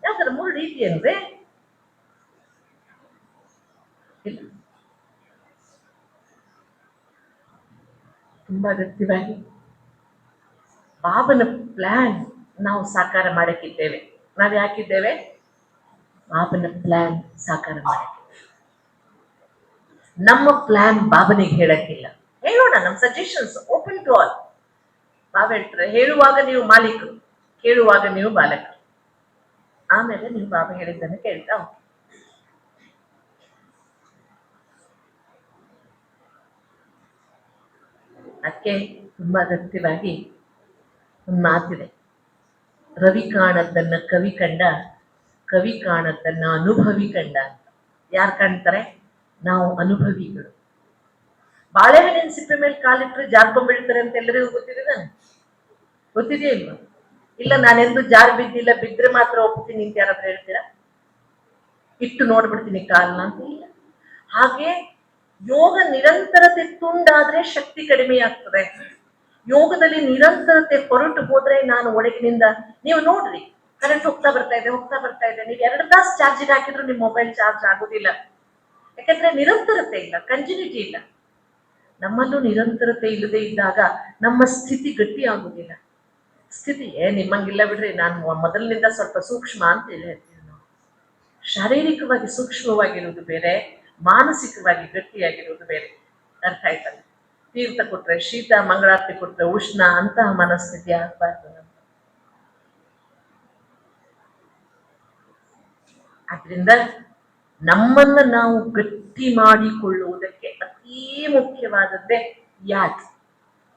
ಯಾವ್ದಾರ ಮುರುಳಿ ಇದೆಯೇನ್ರಿ? ಇಲ್ಲ. ತುಂಬಾ ಅಗತ್ಯವಾಗಿ ಬಾಬನ ಪ್ಲಾನ್ ನಾವು ಸಾಕಾರ ಮಾಡಕ್ಕಿದ್ದೇವೆ. ನಾವ್ ಯಾಕಿದ್ದೇವೆ? ಬಾಬನ ಪ್ಲಾನ್ ಸಾಕಾರ ಮಾಡಕ್ಕೆ. ನಮ್ಮ ಪ್ಲಾನ್ ಬಾಬನಿಗೆ ಹೇಳಕ್ಕಿಲ್ಲ. ಹೇಳೋಣ, ನಮ್ಮ ಸಜೆಷನ್ಸ್ ಓಪನ್ ಟು ಆಲ್. ಬಾಬಾ ಹೇಳ್ತಾರೆ, ಹೇಳುವಾಗ ನೀವು ಮಾಲೀಕರು, ಕೇಳುವಾಗ ನೀವು ಬಾಲಕರು. ಆಮೇಲೆ ನೀವು ಬಾಬಾ ಹೇಳಿದ್ದನ್ನು ಕೇಳ್ತಾ ಹೋಗಿ. ಅದಕ್ಕೆ ತುಂಬಾ ಅಗತ್ಯವಾಗಿ ಒಂದು ಮಾತಿದೆ, ರವಿ ಕಾಣದ್ದನ್ನ ಕವಿ ಕಂಡ, ಕವಿ ಕಾಣದ್ದನ್ನ ಅನುಭವಿ ಕಂಡ ಅಂತ. ಯಾರು ಕಾಣ್ತಾರೆ? ನಾವು ಅನುಭವಿಗಳು. ಬಾಳೆಹಣ್ಣಿನ ಸಿಪ್ಪೆ ಮೇಲೆ ಕಾಲಿಟ್ರೆ ಜಾರ್ಕೊಂಡ್ಬಿಡ್ತಾರೆ ಅಂತ ಎಲ್ಲರಿಗೂ ಗೊತ್ತಿದೆ ನಾನು, ಗೊತ್ತಿದೆಯಾ ಇಲ್ವಾ? ಇಲ್ಲ, ನಾನೆಂದು ಜಾರ್ ಬಿದ್ದಿಲ್ಲ, ಬಿದ್ರೆ ಮಾತ್ರ ಒಪ್ತೀನಿ ಅಂತ ಯಾರಾದ್ರೂ ಹೇಳ್ತೀರಾ? ಇಟ್ಟು ನೋಡ್ಬಿಡ್ತೀನಿ ಕಾಲ್ನ ಅಂತ ಇಲ್ಲ. ಹಾಗೆ ಯೋಗ ನಿರಂತರತೆ ತುಂಡಾದ್ರೆ ಶಕ್ತಿ ಕಡಿಮೆ ಆಗ್ತದೆ. ಯೋಗದಲ್ಲಿ ನಿರಂತರತೆ ಹೊರಟು ಹೋದ್ರೆ ನಾನು ಒಳಗಿನಿಂದ, ನೀವು ನೋಡ್ರಿ, ಕರೆಂಟ್ ಹೋಗ್ತಾ ಬರ್ತಾ ಇದೆ, ನೀವು 2 ತಾಸು ಚಾರ್ಜಿಗೆ ಹಾಕಿದ್ರು ನಿಮ್ ಮೊಬೈಲ್ ಚಾರ್ಜ್ ಆಗೋದಿಲ್ಲ. ಯಾಕಂದ್ರೆ ನಿರಂತರತೆ ಇಲ್ಲ, ಕಂಟಿನ್ಯೂಟಿ ಇಲ್ಲ. ನಮ್ಮಲ್ಲೂ ನಿರಂತರತೆ ಇಲ್ಲದೆ ಇದ್ದಾಗ ನಮ್ಮ ಸ್ಥಿತಿ ಗಟ್ಟಿ ಆಗುದಿಲ್ಲ. ಸ್ಥಿತಿ ನಿಮ್ಮಂಗಿಲ್ಲ ಬಿಡ್ರಿ, ನಾನು ಮೊದಲಿನಿಂದ ಸ್ವಲ್ಪ ಸೂಕ್ಷ್ಮ ಅಂತ ಹೇಳ್ತೀವಿ ನಾವು. ಶಾರೀರಿಕವಾಗಿ ಸೂಕ್ಷ್ಮವಾಗಿರುವುದು ಬೇರೆ, ಮಾನಸಿಕವಾಗಿ ಗಟ್ಟಿಯಾಗಿರುವುದು ಬೇರೆ. ಅರ್ಥ ಆಯ್ತಲ್ಲ? ತೀರ್ಥ ಕೊಟ್ರೆ ಶೀತ, ಮಂಗಳಾರತಿ ಕೊಟ್ರೆ ಉಷ್ಣ, ಅಂತಹ ಮನಸ್ಥಿತಿ ಆಗ್ಬಾರ್ದು. ಆದ್ರಿಂದ ನಮ್ಮನ್ನ ನಾವು ಗಟ್ಟಿ ಮಾಡಿಕೊಳ್ಳುವುದಕ್ಕೆ ಅತೀ ಮುಖ್ಯವಾದದ್ದೇ ಯಾದ್,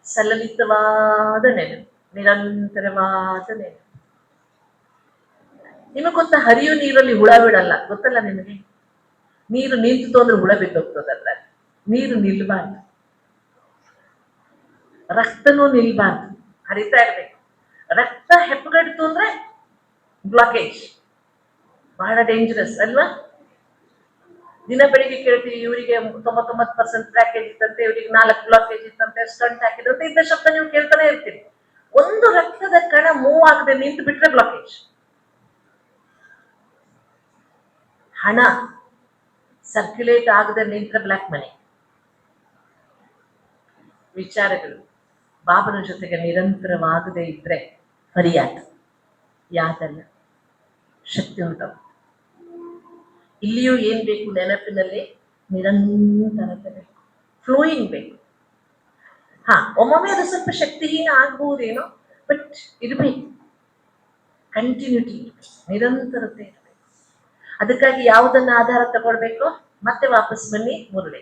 ಸಲಲಿತವಾದ ನೆನಪು, ನಿರಂತರವಾದ ನೆನಪು. ನಿಮಗೆ ಗೊತ್ತಾ, ಹರಿಯೋ ನೀರಲ್ಲಿ ಹುಳ ಬಿಡಲ್ಲ, ಗೊತ್ತಲ್ಲ ನಿಮಗೆ? ನೀರು ನಿಂತು ಅಂದ್ರೆ ಹುಳ ಬಿದ್ದೋಗ್ತದಲ್ಲ. ನೀರು ನಿಲ್ಬಾರ್ದು, ರಕ್ತನೂ ನಿಲ್ಬಾರ್ದು, ಹರಿತಾ ಇರ್ಬೇಕು. ರಕ್ತ ಹೆಪ್ಪಗಡ್ತು ಅಂದ್ರೆ ಬ್ಲಾಕೇಜ್, ಬಹಳ ಡೇಂಜರಸ್ ಅಲ್ವಾ? ದಿನ ಬೆಳಿಗ್ಗೆ ಕೇಳ್ತೀವಿ, ಇವರಿಗೆ 99% ಬ್ಲಾಕೇಜ್ ಇತ್ತಂತೆ, ಇವರಿಗೆ 4 ಬ್ಲಾಕೇಜ್ ಇತ್ತಂತೆ, ಸ್ಟಂಟ್ ಹಾಕಿದಂತೆ, ಇಂಥ ಶಬ್ದ ನೀವು ಕೇಳ್ತಾನೆ ಇರ್ತೀರಿ. ಒಂದು ರಕ್ತದ ಕಣ ಮೂವ್ ಆಗದೆ ನಿಂತು ಬಿಟ್ರೆ ಬ್ಲಾಕೇಜ್. ಹಣ ಸರ್ಕ್ಯುಲೇಟ್ ಆಗದೆ ನಿಂತ್ರೆ ಬ್ಲ್ಯಾಕ್ ಮನಿ. ವಿಚಾರಗಳು ಬಾಬನ ಜೊತೆಗೆ ನಿರಂತರವಾಗದೇ ಇದ್ರೆ ಫರಿಯಾದ ಯಾದಲ್ಲ, ಶಕ್ತಿ ಉಂಟು. ಇಲ್ಲಿಯೂ ಏನ್ ಬೇಕು? ನೆನಪಿನಲ್ಲಿ ನಿರಂತರತೆ ಬೇಕು, ಫ್ಲೋಯಿಂಗ್ ಬೇಕು. ಒಮ್ಮೊಮ್ಮೆ ಅದು ಸ್ವಲ್ಪ ಶಕ್ತಿಹೀನ ಆಗ್ಬಹುದೇನೋ, ಬಟ್ ಇರ್ಬೇಕು, ಕಂಟಿನ್ಯೂಟಿ ಇರ್ಬೇಕು, ನಿರಂತರತೆ ಇರಬೇಕು. ಅದಕ್ಕಾಗಿ ಯಾವುದನ್ನ ಆಧಾರ ತಗೊಳ್ಬೇಕು? ಮತ್ತೆ ವಾಪಸ್ ಬನ್ನಿ, ಮುರುಳಿ.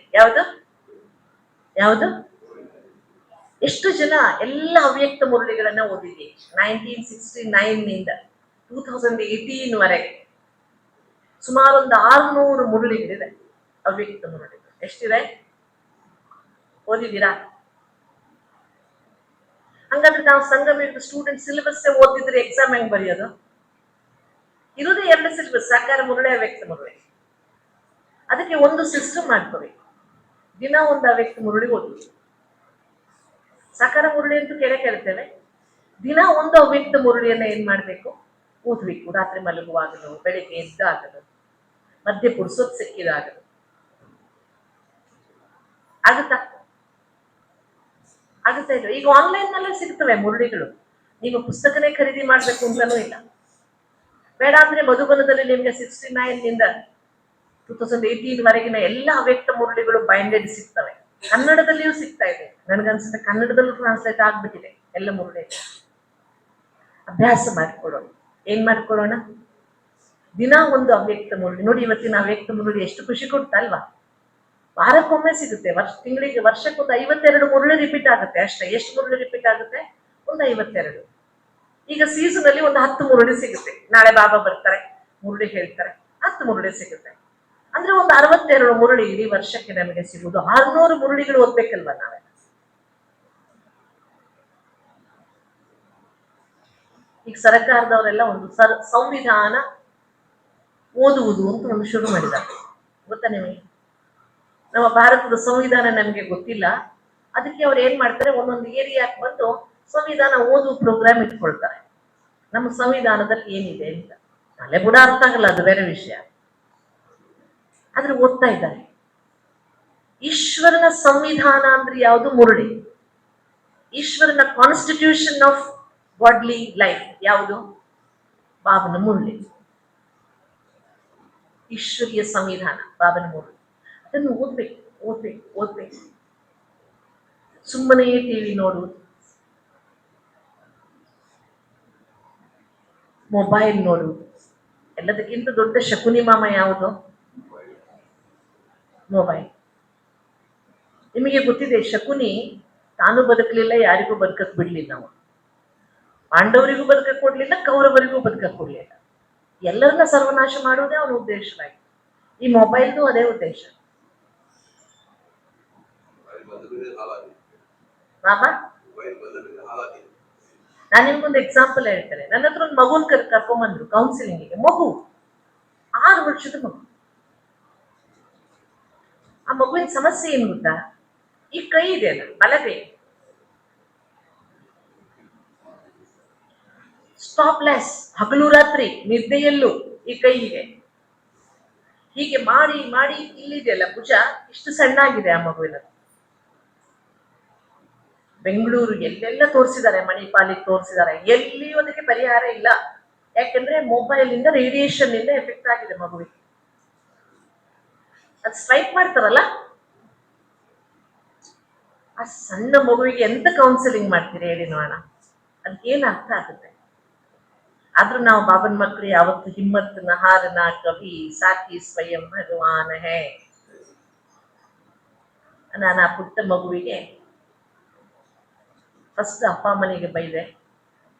ಯಾವುದು? ಎಷ್ಟು ಜನ ಎಲ್ಲ ಅವ್ಯಕ್ತ ಮುರುಳಿಗಳನ್ನ ಓದಿದ್ದೀವಿ? 1969 ನಿಂದ 2018 ವರೆಗೆ ಸುಮಾರು ಒಂದು 600 ಮುರುಳಿಗಳಿದೆ, ಅವ್ಯಕ್ತ ಮುರುಳಿಗಳು. ಎಷ್ಟಿದೆ? ಓದಿದ್ದೀರಾ? ಹಂಗಾದ್ರೆ ನಾವು ಸಂಗಮ ಸ್ಟೂಡೆಂಟ್ ಸಿಲೆಬಸ್ ಓದಿದ್ರೆ ಎಕ್ಸಾಮ್ ಹೆಂಗ್ ಬರೆಯೋದು? ಇರೋದೇ 2 ಸಿಲೆಬಸ್, ಸಾಕಾರ ಮುರುಳಿ, ಅವ್ಯಕ್ತ ಮುರುಳಿ. ಅದಕ್ಕೆ ಒಂದು ಸಿಸ್ಟಮ್ ಮಾಡ್ಕೋಬೇಕು. ದಿನ ಒಂದು ಅವ್ಯಕ್ತ ಮುರುಳಿ ಓದಿ. ಸಾಕಾರ ಮುರುಳಿ ಅಂತೂ ಕೇಳ್ತೇವೆ. ದಿನ ಒಂದು ಅವ್ಯಕ್ತ ಮುರುಳಿಯನ್ನ ಏನ್ ಮಾಡ್ಬೇಕು? ಓದ್ಬೇಕು. ರಾತ್ರಿ ಮಲಗುವಾಗಲು, ಬೆಳಿಗ್ಗೆ ಎದ್ದಾಗಲು, ಮಧ್ಯೆ ಪುರ್ಸೊತ್ ಸಿಕ್ಕಿದಾಗಲು. ಆಗುತ್ತಾ ಇಲ್ಲ? ಈಗ ಆನ್ಲೈನ್ ನಲ್ಲೇ ಸಿಗ್ತವೆ ಮುರುಳಿಗಳು, ನೀವು ಪುಸ್ತಕನೇ ಖರೀದಿ ಮಾಡ್ಬೇಕು ಅಂತಾನೂ ಇಲ್ಲ. ಬೇಡ ಅಂದ್ರೆ ಮಧುಬನದಲ್ಲಿ ನಿಮ್ಗೆ 69 ನಿಂದ 2018 ವರೆಗಿನ ಎಲ್ಲ ಅವ್ಯಕ್ತ ಮುರುಳಿಗಳು ಬೈಂಡೆಡ್ ಸಿಗ್ತವೆ. ಕನ್ನಡದಲ್ಲಿಯೂ ಸಿಗ್ತಾ ಇದೆ, ನನಗನ್ಸುತ್ತೆ ಕನ್ನಡದಲ್ಲೂ ಟ್ರಾನ್ಸ್ಲೇಟ್ ಆಗ್ಬಿಟ್ಟಿದೆ ಎಲ್ಲ ಮುರುಳಿ. ಅಭ್ಯಾಸ ಮಾಡಿಕೊಡೋಣ. ಏನ್ ಮಾಡ್ಕೊಳ್ಳೋಣ? ದಿನ ಒಂದು ಅವ್ಯಕ್ತ ಮುರುಳಿ. ನೋಡಿ ಇವತ್ತಿನ ಅವ್ಯಕ್ತ ಮುರುಳಿ ಎಷ್ಟು ಖುಷಿ ಕೊಡ್ತಾ ಅಲ್ವಾ? ವಾರಕ್ಕೊಮ್ಮೆ ಸಿಗುತ್ತೆ, ತಿಂಗಳಿಗೆ ವರ್ಷಕ್ಕೊಂದು 52 ಮುರುಳಿ ರಿಪೀಟ್ ಆಗುತ್ತೆ ಅಷ್ಟೇ. ಎಷ್ಟು ಮುರುಳಿ ರಿಪೀಟ್ ಆಗುತ್ತೆ? ಒಂದು 52. ಈಗ ಸೀಸನ್ ಅಲ್ಲಿ ಒಂದು 10 ಮುರುಳಿ ಸಿಗುತ್ತೆ. ನಾಳೆ ಬಾಬಾ ಬರ್ತಾರೆ, ಮುರುಳಿ ಹೇಳ್ತಾರೆ, 10 ಮುರುಳಿ ಸಿಗುತ್ತೆ. ಅಂದ್ರೆ ಒಂದು 62 ಮುರುಳಿ ಇಡೀ ವರ್ಷಕ್ಕೆ ನಮಗೆ ಸಿಗುವುದು. 600 ಮುರುಳಿಗಳು ಓದ್ಬೇಕಲ್ವಾ ನಾವೇ? ಈಗ ಸರ್ಕಾರದವರೆಲ್ಲ ಒಂದು ಸಂವಿಧಾನ ಓದುವುದು ಅಂತ ಒಂದು ಶುರು ಮಾಡಿದ್ದಾರೆ. ಗೊತ್ತಾ ನಿಮಗೆ? ನಮ್ಮ ಭಾರತದ ಸಂವಿಧಾನ ನಮಗೆ ಗೊತ್ತಿಲ್ಲ. ಅದಕ್ಕೆ ಅವ್ರು ಏನ್ ಮಾಡ್ತಾರೆ, ಒಂದೊಂದು ಏರಿಯಾಕ್ಕೆ ಬಂದು ಸಂವಿಧಾನ ಓದುವ ಪ್ರೋಗ್ರಾಮ್ ಇಟ್ಕೊಳ್ತಾರೆ. ನಮ್ಮ ಸಂವಿಧಾನದಲ್ಲಿ ಏನಿದೆ ಅಂತ. ಅಲ್ಲೇ ಕೂಡ ಅರ್ಥ ಆಗಲ್ಲ, ಅದು ಬೇರೆ ವಿಷಯ. ಆದ್ರೆ ಓದ್ತಾ ಇದ್ದಾರೆ. ಈಶ್ವರನ ಸಂವಿಧಾನ ಅಂದ್ರೆ ಯಾವುದು? ಮುರುಳಿ. ಈಶ್ವರನ ಕಾನ್ಸ್ಟಿಟ್ಯೂಷನ್ ಆಫ್ ಗಾಡ್ಲಿ ಲೈಫ್ ಯಾವುದು? ಬಾಬನ ಮುರುಳಿ. ಈಶ್ವರಿಯ ಸಂವಿಧಾನ ಬಾಬನ ಮುರುಳಿ. ಅದನ್ನು ಓದ್ಬೇಕು, ಓದ್ಬೇಕು, ಓದ್ಬೇಕು. ಸುಮ್ಮನೆ ಟಿವಿ ನೋಡುವುದು, ಮೊಬೈಲ್ ನೋಡುವುದು. ಎಲ್ಲದಕ್ಕಿಂತ ದೊಡ್ಡ ಶಕುನಿ ಮಾಮ ಯಾವುದು? ಮೊಬೈಲ್. ನಿಮಗೆ ಗೊತ್ತಿದೆ, ಶಕುನಿ ತಾನು ಬದುಕಲಿಲ್ಲ, ಯಾರಿಗೂ ಬದುಕಕ್ ಬಿಡ್ಲಿಲ್ಲ. ನಾವು ಪಾಂಡವರಿಗೂ ಬದುಕಕ್ ಕೊಡ್ಲಿಲ್ಲ, ಕೌರವರಿಗೂ ಬದುಕಕ್ ಕೊಡ್ಲಿಲ್ಲ. ಎಲ್ಲರನ್ನ ಸರ್ವನಾಶ ಮಾಡೋದೇ ಅವನ ಉದ್ದೇಶವಾಗಿದೆ. ಈ ಮೊಬೈಲ್ದು ಅದೇ ಉದ್ದೇಶ. ಬಾಬಾ, ನಾನು ನಿಮ್ಗೊಂದು ಎಕ್ಸಾಂಪಲ್ ಹೇಳ್ತೇನೆ. ನನ್ನ ಹತ್ರ ಒಂದು ಮಗುನ್ ಕರ್ಕೊಂಬಂದ್ರು ಕೌನ್ಸಿಲಿಂಗಿಗೆ. ಮಗು 6 ವರ್ಷದ ಮಗು. ಆ ಮಗುವಿನ ಸಮಸ್ಯೆ ಏನು ಗೊತ್ತಾ? ಈ ಕೈ ಇದೆ ಅಲ್ಲ, ಬಲಗೈ, ಸ್ಟಾಪ್ಲೆಸ್, ಹಗಲು ರಾತ್ರಿ ನಿದ್ದೆಯಲ್ಲೂ ಈ ಕೈ ಇದೆ. ಹೀಗೆ ಮಾಡಿ ಮಾಡಿ ಇಲ್ಲಿದೆಯಲ್ಲ ಭುಜ, ಇಷ್ಟು ಸಣ್ಣಾಗಿದೆ ಆ ಮಗುವಿನ. ಬೆಂಗಳೂರು ಎಲ್ಲೆಲ್ಲ ತೋರಿಸಿದ್ದಾರೆ, ಮಣಿಪಾಲಿಗೆ ತೋರಿಸಿದ್ದಾರೆ, ಎಲ್ಲಿಯೂ ಅದಕ್ಕೆ ಪರಿಹಾರ ಇಲ್ಲ. ಯಾಕೆಂದ್ರೆ ಮೊಬೈಲ್ ಇಂದ, ರೇಡಿಯೇಷನ್ ಇಂದ ಎಫೆಕ್ಟ್ ಆಗಿದೆ ಮಗುವಿಗೆ. ಅದು ಸ್ಟ್ರೈಕ್ ಮಾಡ್ತಾರಲ್ಲ, ಆ ಸಣ್ಣ ಮಗುವಿಗೆ ಎಂತ ಕೌನ್ಸಿಲಿಂಗ್ ಮಾಡ್ತೀರಿ ಹೇಳಿ ನೋಡೋಣ? ಅದಕ್ಕೇನು ಅರ್ಥ ಆಗುತ್ತೆ? ಆದ್ರೂ ನಾವು ಬಾಬನ್ ಮಕ್ಕಳು ಯಾವತ್ತು ಹಿಮ್ಮತ್ನ ಹಾರನ ಕವಿ ಸಾಕಿ ಸ್ವಯಂ ಭಗವಾನ್ ಹೇ. ನಾನು ಆ ಪುಟ್ಟ ಮಗುವಿಗೆ ಫಸ್ಟ್ ಅಪ್ಪ ಅಮ್ಮನಿಗೆ ಬೈದೆ,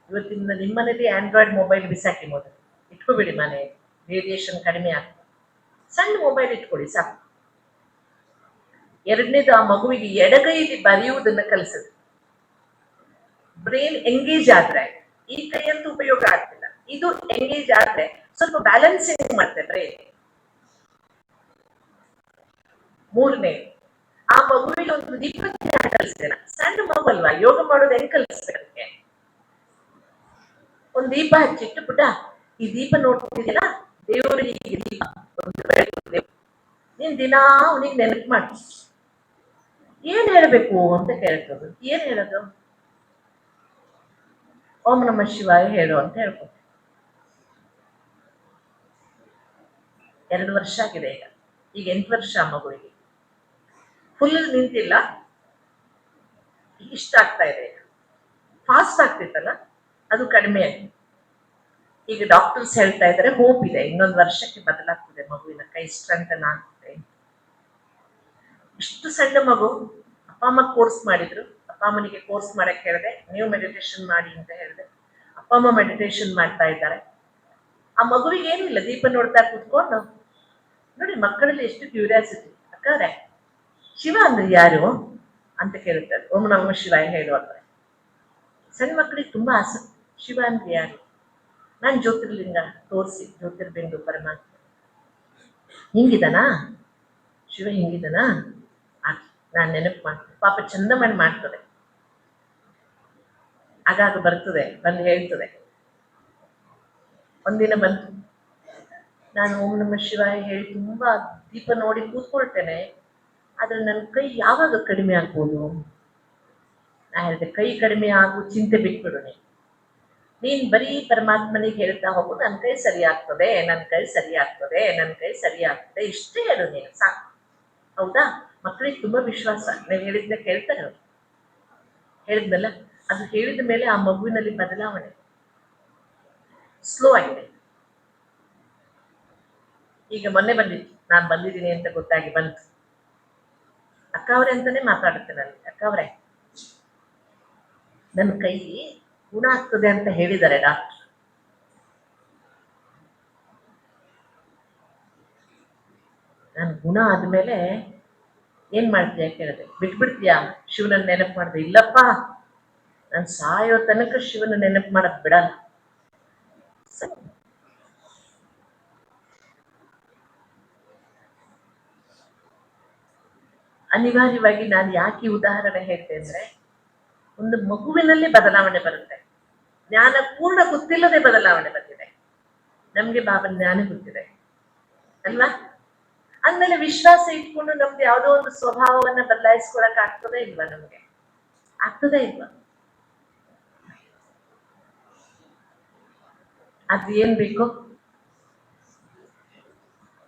ಇವತ್ತಿಂದ ನಿಮ್ಮನೇಲಿ ಆಂಡ್ರಾಯ್ಡ್ ಮೊಬೈಲ್ ಬಿಸಾಕಿ ಮೊದಲು ಇಟ್ಕೋಬೇಡಿ ಮನೆಯಲ್ಲಿ, ರೇಡಿಯೇಷನ್ ಕಡಿಮೆ ಆಗ್ತದೆ. ಸಣ್ಣ ಮೊಬೈಲ್ ಇಟ್ಕೊಳ್ಳಿ ಸಾಕು. ಎರಡನೇದು, ಆ ಮಗುವಿಗೆ ಎಡಗೈಲಿ ಬರೆಯುವುದನ್ನು ಕಲಿಸಿದ್ರು. ಬ್ರೈನ್ ಎಂಗೇಜ್ ಆದ್ರೆ, ಈ ಕೈಯಂತೂ ಉಪಯೋಗ ಆಗ್ತಿಲ್ಲ, ಇದು ಎಂಗೇಜ್ ಆದ್ರೆ ಸ್ವಲ್ಪ ಬ್ಯಾಲೆನ್ಸಿಂಗ್ ಮಾಡುತ್ತೆ ಬ್ರೈನ್. ಮೂರನೇ, ಆ ಮಗುವಿಗೆ ಒಂದು ದೀಪ ಕಲಿಸ್ತೇನೆ. ಸಣ್ಣ ಮಗು ಅಲ್ವಾ, ಯೋಗ ಮಾಡೋದು ಹೆಂಗ್ ಕಲಿಸ್ಬೇಕು? ಒಂದು ದೀಪ ಹಚ್ಚಿಟ್ಟು, ಪುಟ್ಟ ಈ ದೀಪ ನೋಡ್ತಿದ್ದೀನ, ದೇವರಿಗೆ ದೀಪ ಒಂದು ಬೆಳಕು, ನೀನ್ ದಿನಾ ಅವನಿಗೆ ನೆನಪು ಮಾಡಿ ಏನ್ ಹೇಳ್ಬೇಕು ಅಂತ ಕೇಳ್ತದೆ. ಏನ್ ಹೇಳೋದು? ಓಂ ನಮ ಶಿವಾಯ ಹೇಳು ಅಂತ ಹೇಳ್ಬೋದು. 2 ವರ್ಷ ಆಗಿದೆ ಈಗ 8 ವರ್ಷ ಮಗುವಿಗೆ. ಫುಲ್ ನಿಂತಿಲ್ಲ, ಇಷ್ಟ ಆಗ್ತಾ ಇದೆ. ಫಾಸ್ಟ್ ಆಗ್ತಿತ್ತಲ್ಲ, ಅದು ಕಡಿಮೆ ಆಗಿದೆ. ಈಗ ಡಾಕ್ಟರ್ಸ್ ಹೇಳ್ತಾ ಇದ್ದಾರೆ ಹೋಪ್ ಇದೆ, ಇನ್ನೊಂದು ವರ್ಷಕ್ಕೆ ಬದಲಾಗ್ತದೆ ಮಗುವಿನ ಕೈ, ಸ್ಟ್ರೆಂಥನ್ ಆಗ್ತದೆ. ಇಷ್ಟು ಸಣ್ಣ ಮಗು. ಅಪ್ಪ ಅಮ್ಮ ಕೋರ್ಸ್ ಮಾಡಿದ್ರು. ಅಪ್ಪ ಅಮ್ಮನಿಗೆ ಕೋರ್ಸ್ ಮಾಡಕ್ ಹೇಳಿದೆ, ನೀವು ಮೆಡಿಟೇಷನ್ ಮಾಡಿ ಅಂತ ಹೇಳಿದೆ. ಅಪ್ಪ ಅಮ್ಮ ಮೆಡಿಟೇಷನ್ ಮಾಡ್ತಾ ಇದ್ದಾರೆ. ಆ ಮಗುವಿಗೆ ಏನಿಲ್ಲ, ದೀಪ ನೋಡ್ತಾ ಕೂತ್ಕೊಂಡು. ನೋಡಿ ಮಕ್ಕಳಲ್ಲಿ ಎಷ್ಟು ಕ್ಯೂರಿಯಾಸಿಟಿ. ಅಕ್ಕಾರೆ ಶಿವ ಅಂದ್ರೆ ಯಾರು ಅಂತ ಕೇಳುತ್ತಾರೆ. ಓಂ ನಮ ಶಿವಾಯ ಹೇಳು ಅಂದ್ರೆ ಸಣ್ಣ ಮಕ್ಕಳಿಗೆ ತುಂಬಾ ಆಸಕ್ತಿ. ಶಿವ ಅಂದ್ರೆ ಯಾರು? ನಾನು ಜ್ಯೋತಿರ್ಲಿಂಗ ತೋರಿಸಿ, ಜ್ಯೋತಿರ್ಬಿಂದು ಪರಮಾತ್ಮ ಹಿಂಗಿದನಾ, ಶಿವ ಹಿಂಗಿದನಾ, ನಾನು ನೆನಪು ಮಾಡ್ತೀನಿ. ಪಾಪ ಚಂದ ಮಾಡ್ತದೆ, ಆಗಾಗ ಬರ್ತದೆ, ಬಂದು ಹೇಳ್ತದೆ. ಒಂದಿನ ಬಂತು, ನಾನು ಓಂ ನಮ ಶಿವಾಯ ಹೇಳಿ ತುಂಬಾ ದೀಪ ನೋಡಿ ಕೂತ್ಕೊಳ್ತೇನೆ, ಆದ್ರೆ ನನ್ನ ಕೈ ಯಾವಾಗ ಕಡಿಮೆ ಆಗ್ಬೋದು? ನಾ ಹೇಳಿದೆ, ಕೈ ಕಡಿಮೆ ಆಗು ಚಿಂತೆ ಬಿಟ್ಬಿಡು, ನೀನ್ ಬರೀ ಪರಮಾತ್ಮನಿಗೆ ಹೇಳ್ತಾ ಹೋಗು, ನನ್ನ ಕೈ ಸರಿ ಆಗ್ತದೆ, ನನ್ನ ಕೈ ಸರಿ ಆಗ್ತದೆ, ನನ್ನ ಕೈ ಸರಿ ಆಗ್ತದೆ, ಇಷ್ಟೇ ಹೇಳು ನೀನು ಸಾಕು. ಹೌದಾ? ಮಕ್ಕಳಿಗೆ ತುಂಬಾ ವಿಶ್ವಾಸ, ನೀವು ಹೇಳಿದ್ನ ಕೇಳ್ತಾರೆ ಅವರು. ಹೇಳಿದ್ನಲ್ಲ, ಅದು ಹೇಳಿದ ಮೇಲೆ ಆ ಮಗುವಿನಲ್ಲಿ ಬದಲಾವಣೆ. ಸ್ಲೋ ಆಗಿದೆ. ಈಗ ಮೊನ್ನೆ ಬಂದಿತ್ತು, ನಾನು ಬಂದಿದ್ದೀನಿ ಅಂತ ಗೊತ್ತಾಗಿ ಬಂತು. ಅಕ್ಕ ಅವರೇ ಅಂತಾನೆ ಮಾತಾಡುತ್ತೆ ನನಗೆ. ಅಕ್ಕ ಅವರೇ, ನನ್ನ ಕೈ ಗುಣ ಆಗ್ತದೆ ಅಂತ ಹೇಳಿದ್ದಾರೆ ಡಾಕ್ಟರ್. ನಾನು ಗುಣ ಆದ್ಮೇಲೆ ಏನ್ ಮಾಡ್ತೀಯ ಕೇಳಿದೆ. ಬಿಟ್ಬಿಡ್ತೀಯಾ ಶಿವನನ್ನ ನೆನಪು ಮಾಡಿದೆ? ಇಲ್ಲಪ್ಪ, ನಾನು ಸಾಯೋ ತನಕ ಶಿವನ ನೆನಪು ಮಾಡಕ್ ಬಿಡಲ್ಲ. ಅನಿವಾರ್ಯವಾಗಿ ನಾನು ಯಾಕೆ ಈ ಉದಾಹರಣೆ ಹೇಳ್ತೆ ಅಂದ್ರೆ, ಒಂದು ಮಗುವಿನಲ್ಲಿ ಬದಲಾವಣೆ ಬರುತ್ತೆ. ಜ್ಞಾನ ಪೂರ್ಣ ಗೊತ್ತಿಲ್ಲದೆ ಬದಲಾವಣೆ ಬಂದಿದೆ. ನಮ್ಗೆ ಬಾಬಾ ಜ್ಞಾನ ಗೊತ್ತಿದೆ ಅಲ್ವಾ? ಅಂದ್ಮೇಲೆ ವಿಶ್ವಾಸ ಇಟ್ಕೊಂಡು ನಮ್ದು ಯಾವುದೋ ಒಂದು ಸ್ವಭಾವವನ್ನ ಬದಲಾಯಿಸ್ಕೊಳಕ್ ಆಗ್ತದೇ ಇಲ್ವಾ? ನಮ್ಗೆ ಆಗ್ತದೇ ಇಲ್ವಾ? ಅದು ಏನ್ ಬೇಕು?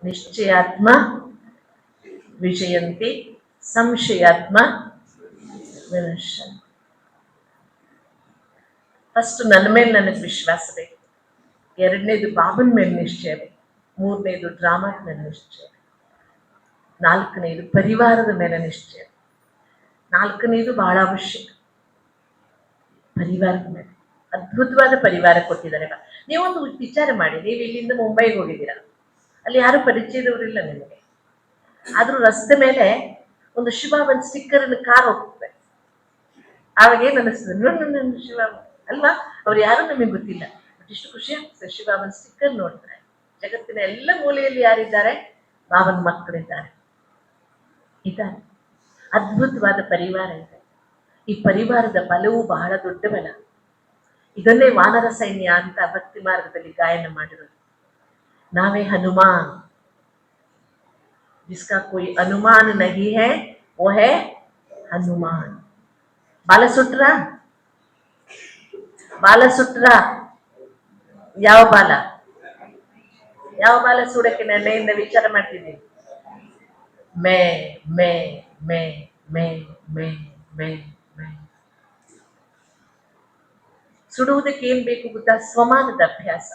ನಿಶ್ಚಯಾತ್ಮ ವಿಷಯಂತಿ ಸಂಶಯಾತ್ಮ ವಿನಶ್ಯಂತಿ. ಫಸ್ಟ್ ನನ್ನ ಮೇಲೆ ನನಗೆ ವಿಶ್ವಾಸ ಬೇಕು. ಎರಡನೇದು ಬಾಬನ ಮೇಲೆ ನಿಶ್ಚಯ ಬೇಕು. ಮೂರನೇದು ಡ್ರಾಮಾದ ಮೇಲೆ ನಿಶ್ಚಯ. ನಾಲ್ಕನೇದು ಪರಿವಾರದ ಮೇಲೆ ನಿಶ್ಚಯ. ನಾಲ್ಕನೇದು ಬಹಳ ಅವಶ್ಯಕ, ಪರಿವಾರದ ಮೇಲೆ. ಅದ್ಭುತವಾದ ಪರಿವಾರ ಕೊಟ್ಟಿದ್ದಾರೆ. ನೀವೊಂದು ವಿಚಾರ ಮಾಡಿ, ನೀವು ಇಲ್ಲಿಂದ ಮುಂಬೈಗೆ ಹೋಗಿದ್ದೀರಾ, ಅಲ್ಲಿ ಯಾರು ಪರಿಚಯದವರಿಲ್ಲ ನಿಮಗೆ. ಆದ್ರೂ ರಸ್ತೆ ಮೇಲೆ ಒಂದು ಶಿವ ಒಂದು ಸ್ಟಿಕ್ಕರ್ ಕಾರ್ ಹೋಗ್ತದೆ. ಆವಾಗ ಏನ್ ಅನಿಸ್ತದೆ? ನನ್ನ ಶಿವ ಅಲ್ವಾ? ಅವ್ರು ಯಾರು ನಮಗೆ ಗೊತ್ತಿಲ್ಲ, ಬಟ್ ಇಷ್ಟು ಖುಷಿ ಆಗ್ತದೆ ಶಿವ ಒಂದು ಸ್ಟಿಕ್ಕರ್ ನೋಡ್ತಾರೆ. ಜಗತ್ತಿನ ಎಲ್ಲ ಮೂಲೆಯಲ್ಲಿ ಯಾರಿದ್ದಾರೆ? ಬಾಬನ ಮಕ್ಕಳಿದ್ದಾರೆ, ಇದ್ದಾರೆ. ಅದ್ಭುತವಾದ ಪರಿವಾರ ಇದೆ. ಈ ಪರಿವಾರದ ಬಲವು ಬಹಳ ದೊಡ್ಡ ಬಲ. ಇದನ್ನೇ ವಾನರ ಸೈನ್ಯ ಅಂತ ಭಕ್ತಿ ಮಾರ್ಗದಲ್ಲಿ ಗಾಯನ ಮಾಡಿರೋದು. ನಾವೇ ಹನುಮಾನ್. जिसका कोई अनुमान नहीं है वो है हनुमान. ಬಾಲ ಸುಟ್ರ? ಬಾಲ ಸುಟ್ರ? ಯಾವ ಬಾಲ? ಯಾವ ಬಾಲ ಸುಡಕ್ಕೆ ನೆನ್ನೆಯಿಂದ ವಿಚಾರ ಮಾಡ್ತಿದ್ದೀನಿ. ಮೇ ಮೇ ಮೇ ಮೇ ಮೇ ಮೇ ಮೇ. ಸುಡುವುದಕ್ಕೆ ಏನ್ ಬೇಕು ಗೊತ್ತಾ? ಸ್ವಮಾನದ ಅಭ್ಯಾಸ.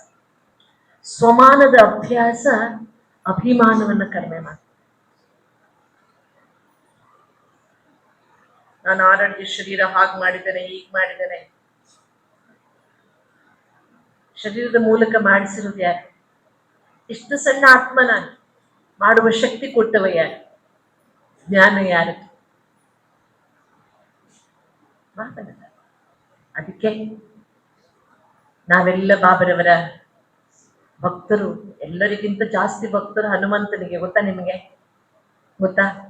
ಸ್ವಮಾನದ ಅಭ್ಯಾಸ ಅಭಿಮಾನವನ್ನ ಕಡಿಮೆ ಮಾಡ್ತದೆ. ನಾನು ಆರೋಗ್ಯ ಶರೀರ ಹಾಗೆ ಮಾಡಿದ್ದೇನೆ, ಹೀಗೆ ಮಾಡಿದ್ದೇನೆ. ಶರೀರದ ಮೂಲಕ ಮಾಡಿಸಿರೋದು ಯಾರು? ಇಷ್ಟು ಸಣ್ಣ ಆತ್ಮ ನಾನು, ಮಾಡುವ ಶಕ್ತಿ ಕೊಟ್ಟವ ಯಾರು? ಜ್ಞಾನ ಯಾರು? ಅದಕ್ಕೆ ನಾವೆಲ್ಲ ಬಾಬರವರ ಭಕ್ತರು. ಎಲ್ಲರಿಗಿಂತ ಜಾಸ್ತಿ ಭಕ್ತರು ಹನುಮಂತನಿಗೆ. ಗೊತ್ತಾ ನಿಮಗೆ? ಗೊತ್ತಾ?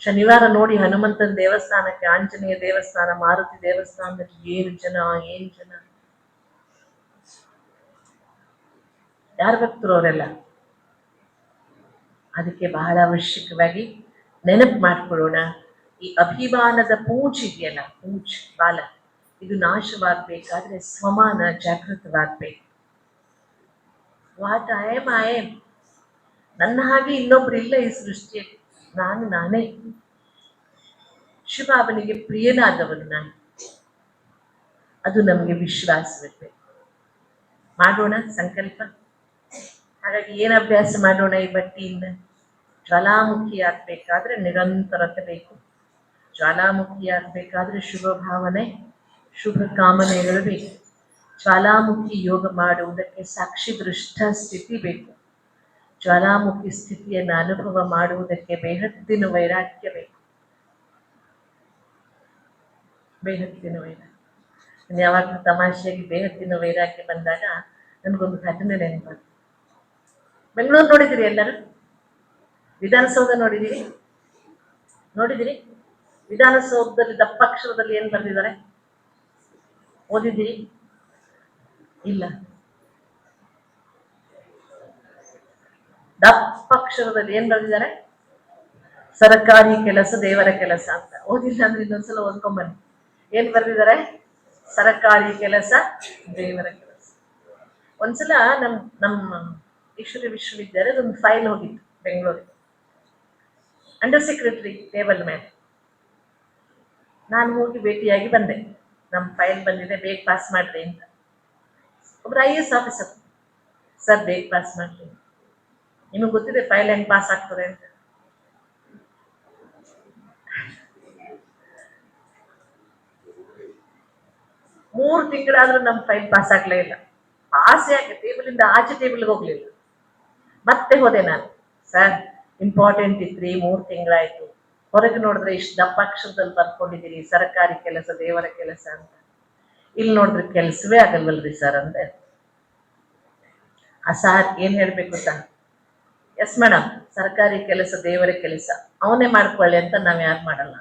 ಶನಿವಾರ ನೋಡಿ ಹನುಮಂತನ ದೇವಸ್ಥಾನಕ್ಕೆ, ಆಂಜನೇಯ ದೇವಸ್ಥಾನ, ಮಾರುತಿ ದೇವಸ್ಥಾನದಲ್ಲಿ ಏನ್ ಜನ. ಯಾರು ಭಕ್ತರು ಅವರೆಲ್ಲ? ಅದಕ್ಕೆ ಬಹಳ ಅವಶ್ಯಕವಾಗಿ ನೆನಪು ಮಾಡ್ಕೊಳ್ಳೋಣ. ಈ ಅಭಿಮಾನದ ಪೂಜ್ ಇದೆಯಲ್ಲ, ಪೂಜ್ ಬಾಲ, ಇದು ನಾಶವಾಗಬೇಕಾದ್ರೆ ಸ್ವಮಾನ ಜಾಗೃತವಾಗಬೇಕು. What I am. ನನ್ನ ಹಾಗೆ ಇನ್ನೊಬ್ರು ಇಲ್ಲ ಈ ಸೃಷ್ಟಿಯಲ್ಲಿ. ನಾನು ನಾನೇ. ಶಿವನಿಗೆ ಪ್ರಿಯನಾದವನು ನಾನು. ಅದು ನಮಗೆ ವಿಶ್ವಾಸವಿರಬೇಕು. ಮಾಡೋಣ ಸಂಕಲ್ಪ. ಹಾಗಾಗಿ ಏನು ಅಭ್ಯಾಸ ಮಾಡೋಣ ಈ ಬಟ್ಟಿಯಿಂದ? ಜ್ವಾಲಾಮುಖಿ ಆಗ್ಬೇಕಾದ್ರೆ ನಿರಂತರತೆ ಬೇಕು. ಜ್ವಾಲಾಮುಖಿ ಆಗ್ಬೇಕಾದ್ರೆ ಶುಭ ಭಾವನೆ, ಶುಭ ಕಾಮನೆಗಳು ಬೇಕು. ಜ್ವಾಲಾಮುಖಿ ಯೋಗ ಮಾಡುವುದಕ್ಕೆ ಸಾಕ್ಷಿ ದೃಷ್ಟ ಸ್ಥಿತಿ ಬೇಕು. ಜ್ವಾಲಾಮುಖಿ ಸ್ಥಿತಿಯನ್ನು ಅನುಭವ ಮಾಡುವುದಕ್ಕೆ ಬೇಹದ್ದಿನ ವೈರಾಗ್ಯ ಬೇಕು. ಬೇಹದ್ದಿನ ವೈರಾಗ್ಯ. ಯಾವಾಗಲೂ ತಮಾಷೆಯಾಗಿ ಬೇಹದ್ದಿನ ವೈರಾಗ್ಯ ಬಂದಾಗ ನನಗೊಂದು ಘಟನೆ ನೆನಪಾಗ್ತದೆ. ಬೆಂಗಳೂರು ನೋಡಿದಿರಿ ಎಲ್ಲರೂ? ವಿಧಾನಸೌಧ ನೋಡಿದಿರಿ? ವಿಧಾನಸೌಧದಲ್ಲಿ ದಪ್ಪಾಕ್ಷರದಲ್ಲಿ ಏನ್ ಬರೆದಿದ್ದಾರೆ? ಓದಿದಿರಿ? ಇಲ್ಲ. ದಪ್ಪಾಕ್ಷರದಲ್ಲಿ ಏನ್ ಬರೆದಿದ್ದಾರೆ? ಸರ್ಕಾರಿ ಕೆಲಸ ದೇವರ ಕೆಲಸ ಅಂತ. ಓದಿಲ್ಲ ಅಂದ್ರೆ ಇನ್ನೊಂದ್ಸಲ ಓದ್ಕೊಂಬನ್ನಿ. ಏನ್ ಬರೆದಿದ್ದಾರೆ? ಸರ್ಕಾರಿ ಕೆಲಸ ದೇವರ ಕೆಲಸ. ಒಂದ್ಸಲ ನಮ್ಮ ಈಶ್ವರಿ ವಿಶ್ವವಿದ್ಯಾಲಯದ ಒಂದು ಫೈಲ್ ಹೋಗಿತ್ತು ಬೆಂಗಳೂರಿಗೆ, ಅಂಡರ್ ಸೆಕ್ರೆಟರಿ ಟೇಬಲ್ ಮೇಲೆ. ನಾನು ಹೋಗಿ ಭೇಟಿಯಾಗಿ ಬಂದೆ. ನಮ್ಮ ಫೈಲ್ ಬಂದಿದೆ, ಬೇಗ ಪಾಸ್ ಮಾಡ್ರಿ ಅಂತ. ಒಬ್ರು IAS ಆಫೀಸರ್, ಸರ್ ಬೇಗ ಪಾಸ್ ಮಾಡ್ತೀನಿ. ನಿಮಗೆ ಗೊತ್ತಿದೆ ಫೈಲ್ ಹೆಂಗ್ ಪಾಸ್ ಆಗ್ತದೆ ಅಂತ. ಮೂರು ತಿಂಗಳಾದ್ರೂ ನಮ್ಮ ಫೈಲ್ ಪಾಸ್ ಆಗ್ಲೇ ಇಲ್ಲ. ಆಸೆ ಆಗಿ ಟೇಬಲಿಂದ ಆಚೆ ಟೇಬಲ್ಗೆ ಹೋಗ್ಲಿಲ್ಲ. ಮತ್ತೆ ಹೋದೆ ನಾನು, ಸರ್ ಇಂಪಾರ್ಟೆಂಟ್ ಇತ್ರಿ, 3 ತಿಂಗಳಾಯ್ತು, ಹೊರಗೆ ನೋಡಿದ್ರೆ ಇಷ್ಟು ದಪ್ಪ ಅಕ್ಷರದಲ್ಲಿ ಬರ್ಕೊಂಡಿದ್ದೀರಿ ಸರ್ಕಾರಿ ಕೆಲಸ ದೇವರ ಕೆಲಸ ಅಂತ, ಇಲ್ಲಿ ನೋಡಿದ್ರೆ ಕೆಲಸವೇ ಆಗಲ್ವಲ್ರಿ ಸರ್ ಅಂದೆ. ಆ ಸಾರ್ ಏನ್ ಹೇಳ್ಬೇಕು ಗೊತ್ತಾ, ಎಸ್ ಮೇಡಮ್, ಸರ್ಕಾರಿ ಕೆಲಸ ದೇವರ ಕೆಲಸ, ಅವನೇ ಮಾಡ್ಕೊಳ್ಳಿ ಅಂತ ನಾವ್ ಯಾರು ಮಾಡಲ್ಲ.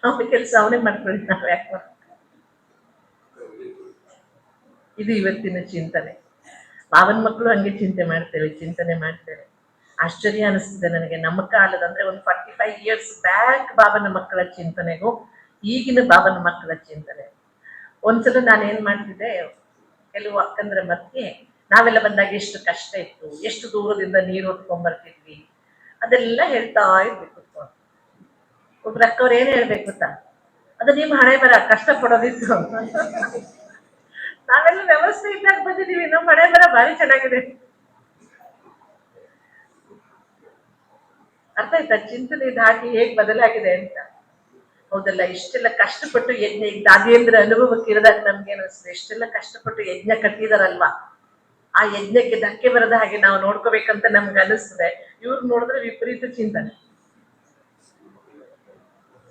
ಅವನ ಕೆಲಸ ಅವನೇ ಮಾಡ್ಕೊಳ್ಳಿ, ನಾವ್ ಯಾಕೆ. ಇದು ಇವತ್ತಿನ ಚಿಂತನೆ. ಬಾಬನ ಮಕ್ಕಳು ಹಂಗೆ ಚಿಂತನೆ ಮಾಡ್ತೇವೆ. ಆಶ್ಚರ್ಯ ಅನಿಸ್ತಿದೆ ನನಗೆ, ನಮ್ಮ ಕಾಲದ ಅಂದ್ರೆ ಒಂದು 45 years ಬ್ಯಾಕ್ ಬಾಬನ ಮಕ್ಕಳ ಚಿಂತನೆಗೂ ಈಗಿನ ಬಾಬನ ಮಕ್ಕಳ ಚಿಂತನೆ. ಒಂದ್ಸಲ ನಾನು ಏನ್ ಮಾಡ್ತಿದ್ದೆ, ಕೆಲವು ಅಕ್ಕಂದ್ರ ಮಧ್ಯೆ ನಾವೆಲ್ಲ ಬಂದಾಗ ಎಷ್ಟು ಕಷ್ಟ ಇತ್ತು, ಎಷ್ಟು ದೂರದಿಂದ ನೀರು ಹೊತ್ಕೊಂಡ್ ಬರ್ತಿದ್ವಿ, ಅದೆಲ್ಲ ಹೇಳ್ತಾ ಇದ್ವಿ ಕುತ್ಕೊಂಡು. ಒಬ್ರು ಅಕ್ಕವ್ರು ಏನ್ ಹೇಳ್ಬೇಕು ಗೊತ್ತಾ, ಅದು ನಿಮ್ ಹಣೆ ಬರ, ಕಷ್ಟ ಪಡೋದಿತ್ತು. ನಾವೆಲ್ಲ ವ್ಯವಸ್ಥೆ ಇದ್ದಾಗ ಬಂದಿದೀವಿ, ನಮ್ಮ ಹಣೆ ಬರ ಭಾರಿ ಚೆನ್ನಾಗಿದೆ. ಅರ್ಥ ಆಯ್ತಾ ಚಿಂತನೆ ದಾಟಿ ಹೇಗ್ ಬದಲಾಗಿದೆ ಅಂತ. ಹೌದಲ್ಲ, ಇಷ್ಟೆಲ್ಲ ಕಷ್ಟಪಟ್ಟು ಯಜ್ಞ, ಈಗ ದಾದೇಂದ್ರ ಅನುಭವಕ್ಕೆ ಇರದಾಗ ನಮ್ಗೆ ಅನಿಸ್ತದೆ, ಇಷ್ಟೆಲ್ಲ ಕಷ್ಟಪಟ್ಟು ಯಜ್ಞ ಕಟ್ಟಿದಾರಲ್ವಾ, ಆ ಯಜ್ಞಕ್ಕೆ ಧಕ್ಕೆ ಬರದ ಹಾಗೆ ನಾವು ನೋಡ್ಕೋಬೇಕಂತ ನಮ್ಗೆ ಅನಿಸ್ತದೆ. ಇವ್ರು ನೋಡಿದ್ರೆ ವಿಪರೀತ ಚಿಂತನೆ.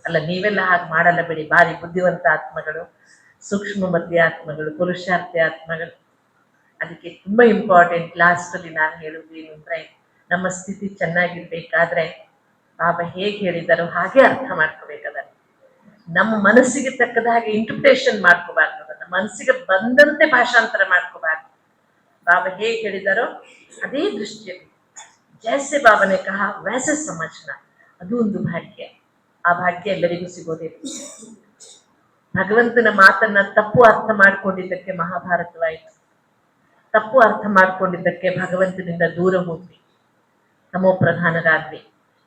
ಅಲ್ಲ, ನೀವೆಲ್ಲ ಹಾಗೆ ಮಾಡಲ್ಲ ಬಿಡಿ, ಭಾರಿ ಬುದ್ಧಿವಂತ ಆತ್ಮಗಳು, ಸೂಕ್ಷ್ಮ ಮಧ್ಯ ಆತ್ಮಗಳು, ಪುರುಷಾರ್ಥಿ ಆತ್ಮಗಳು. ಅದಕ್ಕೆ ತುಂಬಾ ಇಂಪಾರ್ಟೆಂಟ್. ಲಾಸ್ಟ್ ಅಲ್ಲಿ ನಾನು ಹೇಳುವುದು ಏನು ಅಂದ್ರೆ, ನಮ್ಮ ಸ್ಥಿತಿ ಚೆನ್ನಾಗಿರ್ಬೇಕಾದ್ರೆ ಬಾಬಾ ಹೇಗೆ ಹೇಳಿದಾರೋ ಹಾಗೆ ಅರ್ಥ ಮಾಡ್ಕೋಬೇಕದನ್ನ. ನಮ್ಮ ಮನಸ್ಸಿಗೆ ತಕ್ಕದ ಹಾಗೆ ಇಂಟರ್ಪ್ರಿಟೇಷನ್ ಮಾಡ್ಕೋಬಾರ್ದು, ಅದನ್ನ ಮನಸ್ಸಿಗೆ ಬಂದಂತೆ ಭಾಷಾಂತರ ಮಾಡ್ಕೋಬಾರ್ದು. ಬಾಬಾ ಹೇಗೆ ಹೇಳಿದಾರೋ ಅದೇ ದೃಷ್ಟಿಯಲ್ಲಿ, ಜೈಸೆ ಬಾಬಾನೆ ಕಹಾ ವೈಸೆ ಸಮಜ್ನಾ, ಅದು ಒಂದು ಭಾಗ್ಯ. ಆ ಭಾಗ್ಯ ಎಲ್ಲರಿಗೂ ಸಿಗೋದಿಲ್ಲ. ಭಗವಂತನ ಮಾತನ್ನ ತಪ್ಪು ಅರ್ಥ ಮಾಡ್ಕೊಂಡಿದ್ದಕ್ಕೆ ಮಹಾಭಾರತವಾಯಿತು, ತಪ್ಪು ಅರ್ಥ ಮಾಡ್ಕೊಂಡಿದ್ದಕ್ಕೆ ಭಗವಂತನಿಂದ ದೂರ ಹೋದ್ವಿ, ತಮೋ ಪ್ರಧಾನರಾದ್ವಿ.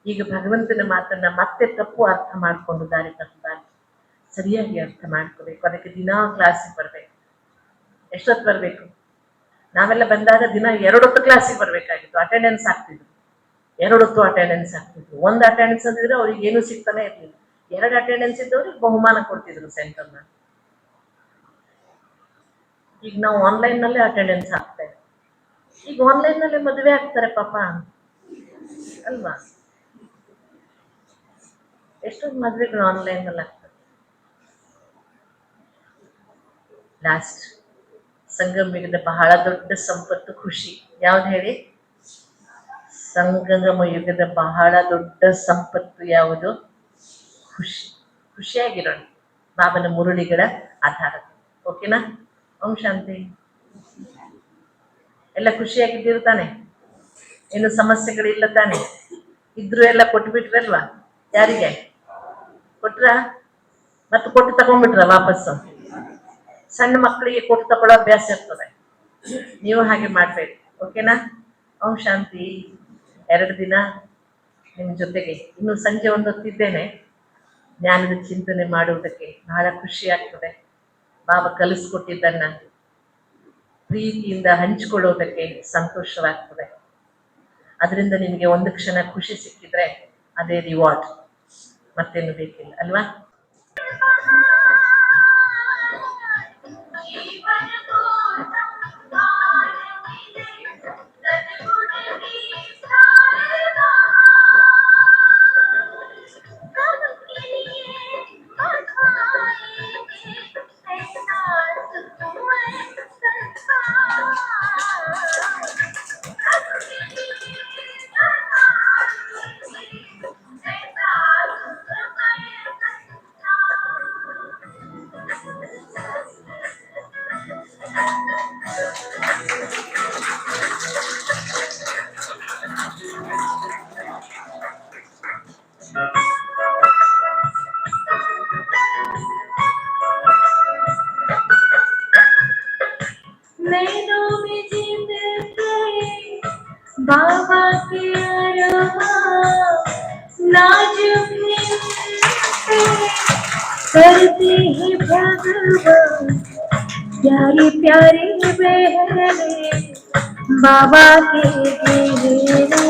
ಈಗ ಭಗವಂತನ ಮಾತನ್ನ ಮತ್ತೆ ತಪ್ಪು ಅರ್ಥ ಮಾಡ್ಕೊಂಡು ದಾರಿ ತಪ್ಪಬಾರ್ದು, ಸರಿಯಾಗಿ ಅರ್ಥ ಮಾಡ್ಕೋಬೇಕು. ಅದಕ್ಕೆ ದಿನಾ ಕ್ಲಾಸಿಗೆ ಬರ್ಬೇಕು. ಎಷ್ಟೊತ್ತು ಬರ್ಬೇಕು? ನಾವೆಲ್ಲ ಬಂದಾಗ ದಿನ 2 ಹೊತ್ತು ಕ್ಲಾಸಿಗೆ ಬರ್ಬೇಕಾಗಿತ್ತು, ಅಟೆಂಡೆನ್ಸ್ ಆಗ್ತಿದ್ರು. 2 ಹೊತ್ತು ಅಟೆಂಡೆನ್ಸ್ ಆಗ್ತಿದ್ರು. 1 ಅಟೆಂಡೆನ್ಸ್ ಅಂದಿದ್ರೆ ಅವ್ರಿಗೆ ಏನು ಸಿಗ್ತಾನೆ ಇರ್ಲಿಲ್ಲ. 2 ಅಟೆಂಡೆನ್ಸ್ ಇದ್ದವ್ರಿಗೆ ಬಹುಮಾನ ಕೊಡ್ತಿದ್ರು ಸೆಂಟರ್ನ. ಈಗ ನಾವು ಆನ್ಲೈನ್ ನಲ್ಲೇ ಅಟೆಂಡೆನ್ಸ್ ಹಾಕ್ತೇವೆ. ಈಗ ಆನ್ಲೈನ್ ನಲ್ಲೇ ಮದುವೆ ಆಗ್ತಾರೆ ಪಾಪ, ಅಲ್ವಾ? ಎಷ್ಟೊಂದು ಮದುವೆಗಳು ಆನ್ಲೈನ್ ನಲ್ಲಿ ಆಗ್ತದೆ. ಲಾಸ್ಟ್ ಸಂಗಮ ಯುಗದ ಬಹಳ ದೊಡ್ಡ ಸಂಪತ್ತು ಖುಷಿ. ಯಾವ್ದು ಹೇಳಿ? ಸಂಗಮ ಯುಗದ ಬಹಳ ದೊಡ್ಡ ಸಂಪತ್ತು ಯಾವುದು? ಖುಷಿ. ಖುಷಿಯಾಗಿರೋಣ ಬಾಬನ ಮುರುಳಿಗಳ ಆಧಾರ. ಓಕೆನಾ? ಓಂ ಶಾಂತಿ. ಎಲ್ಲ ಖುಷಿಯಾಗಿದ್ದೀರು ತಾನೆ? ಏನು ಸಮಸ್ಯೆಗಳಿಲ್ಲ ತಾನೆ? ಇದ್ರು ಎಲ್ಲ ಕೊಟ್ಬಿಟ್ರಲ್ವಾ? ಯಾರಿಗೆ ಕೊಟ್ರ? ಮತ್ತೆ ಕೊಟ್ಟು ತಗೊಂಡ್ಬಿಟ್ರ ವಾಪಸ್ಸು? ಸಣ್ಣ ಮಕ್ಕಳಿಗೆ ಕೊಟ್ಟು ತಗೊಳ್ಳೋ ಅಭ್ಯಾಸ ಇರ್ತದೆ, ನೀವು ಹಾಗೆ ಮಾಡ್ಬೇಕು. ಓಕೆನಾ? ಓಂ ಶಾಂತಿ. 2 ದಿನ ನಿಮ್ಮ ಜೊತೆಗೆ, ಇನ್ನು ಸಂಜೆ ಹೊತ್ತಿದ್ದೇನೆ. ಜ್ಞಾನದ ಚಿಂತನೆ ಮಾಡುವುದಕ್ಕೆ ಬಹಳ ಖುಷಿ ಆಗ್ತದೆ. ಬಾಬಾ ಕಲಿಸ್ಕೊಟ್ಟಿದ್ದನ್ನ ಪ್ರೀತಿಯಿಂದ ಹಂಚಿಕೊಳ್ಳೋದಕ್ಕೆ ಸಂತೋಷವಾಗ್ತದೆ. ಅದರಿಂದ ನಿಮಗೆ ಒಂದು ಕ್ಷಣ ಖುಷಿ ಸಿಕ್ಕಿದ್ರೆ ಅದೇ ರಿವಾರ್ಡ್, ಮತ್ತೇನು ಬೇಕಿಲ್ಲ ಅಲ್ವಾ? बाबा के अरमान नाजुक भगवान, प्यारी प्यारी बहने बाबा के घेरे,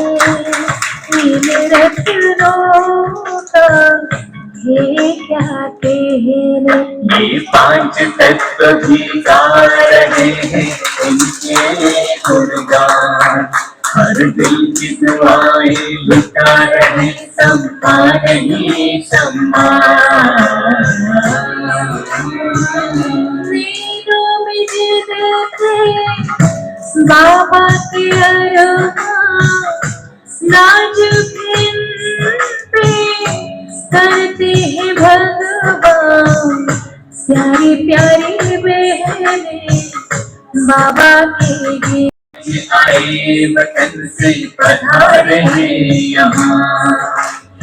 इन रत्नों का ये क्या कहने। ये पांच तत्व भी गा रहे हैं उनके गुणगान, हर दिल की दुआएं लुटा रहे सम्मान ही सम्मान। नीलों में जिंदगी बाबा के अरमान, नाजुक पे करते हैं भगवान, प्यारी प्यारी बहने बाबा के लिए आए वतन से पधारे हैं यहाँ,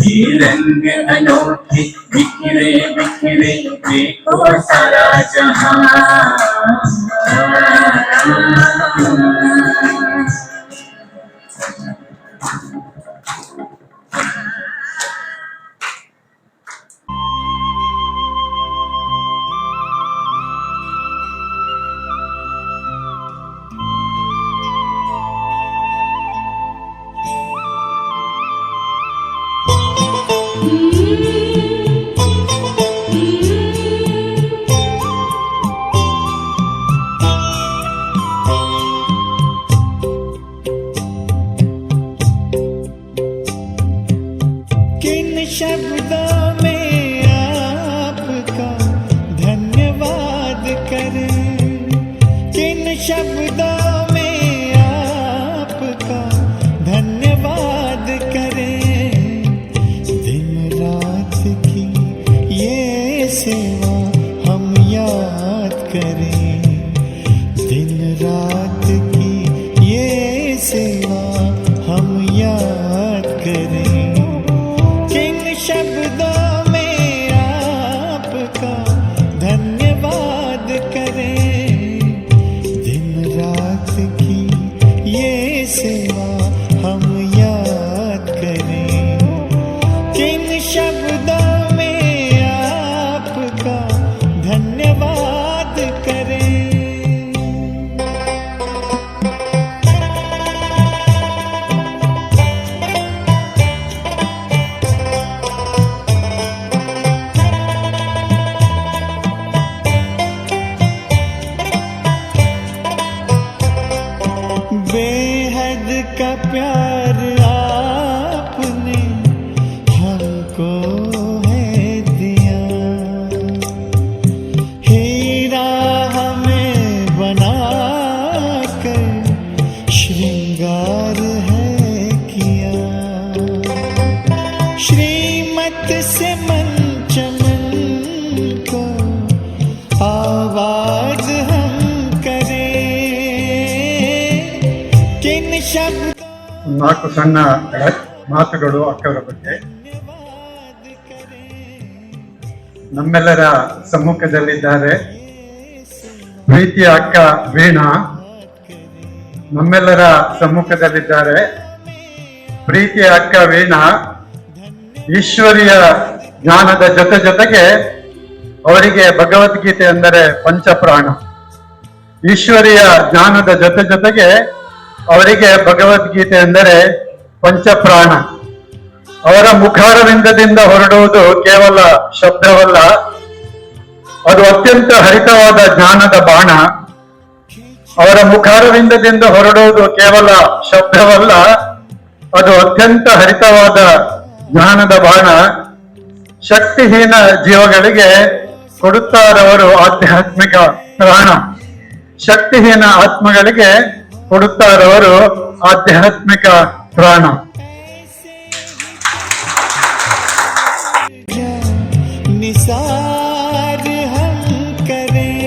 ये रंग अनोखे बिखरे बिखरे देखो सारा जहां। किन शब्दों में आपका धन्यवाद करें, किन शब्दों में आपका धन्यवाद करें। दिन रात की ये सेवा हम याद करें, दिन रात की ये सेवा हम याद करें। किन शब्दों में आपका धन्यवाद करें, दिन रात की ये सेवा हम याद करें। किन शब्दों में आपका धन्यवाद करें। बेहद का प्यार आपने हमको है दिया, हीरा हमें बना कर श्रृंगार है किया। श्रीमत से मन चमन को आवाज हम करें। किन शब्द ನಾಲ್ಕು ಸಣ್ಣ ಮಾತುಗಳು ಅಕ್ಕವರ ಬಗ್ಗೆ. ನಮ್ಮೆಲ್ಲರ ಸಮ್ಮುಖದಲ್ಲಿದ್ದಾರೆ ಪ್ರೀತಿಯ ಅಕ್ಕ ವೀಣಾ, ನಮ್ಮೆಲ್ಲರ ಸಮ್ಮುಖದಲ್ಲಿದ್ದಾರೆ ಪ್ರೀತಿಯ ಅಕ್ಕ ವೀಣಾ. ಈಶ್ವರಿಯ ಜ್ಞಾನದ ಜೊತೆ ಜೊತೆಗೆ ಅವರಿಗೆ ಭಗವದ್ಗೀತೆ ಅಂದರೆ ಪಂಚಪ್ರಾಣ. ಈಶ್ವರಿಯ ಜ್ಞಾನದ ಜೊತೆ ಜೊತೆಗೆ ಅವರಿಗೆ ಭಗವದ್ಗೀತೆ ಎಂದರೆ ಪಂಚಪ್ರಾಣ. ಅವರ ಮುಖಾರವಿಂದದಿಂದ ಹೊರಡುವುದು ಕೇವಲ ಶಬ್ದವಲ್ಲ, ಅದು ಅತ್ಯಂತ ಹರಿತವಾದ ಜ್ಞಾನದ ಬಾಣ. ಅವರ ಮುಖಾರವಿಂದದಿಂದ ಹೊರಡುವುದು ಕೇವಲ ಶಬ್ದವಲ್ಲ, ಅದು ಅತ್ಯಂತ ಹರಿತವಾದ ಜ್ಞಾನದ ಬಾಣ. ಶಕ್ತಿಹೀನ ಜೀವಗಳಿಗೆ ಕೊಡುತ್ತಾರವರು ಆಧ್ಯಾತ್ಮಿಕ ಪ್ರಾಣ. ಶಕ್ತಿಹೀನ ಆತ್ಮಗಳಿಗೆ ಕೊಡುತ್ತಾರವರು ಆಧ್ಯಾತ್ಮಿಕ ಪ್ರಾಣ. निसार हम करें,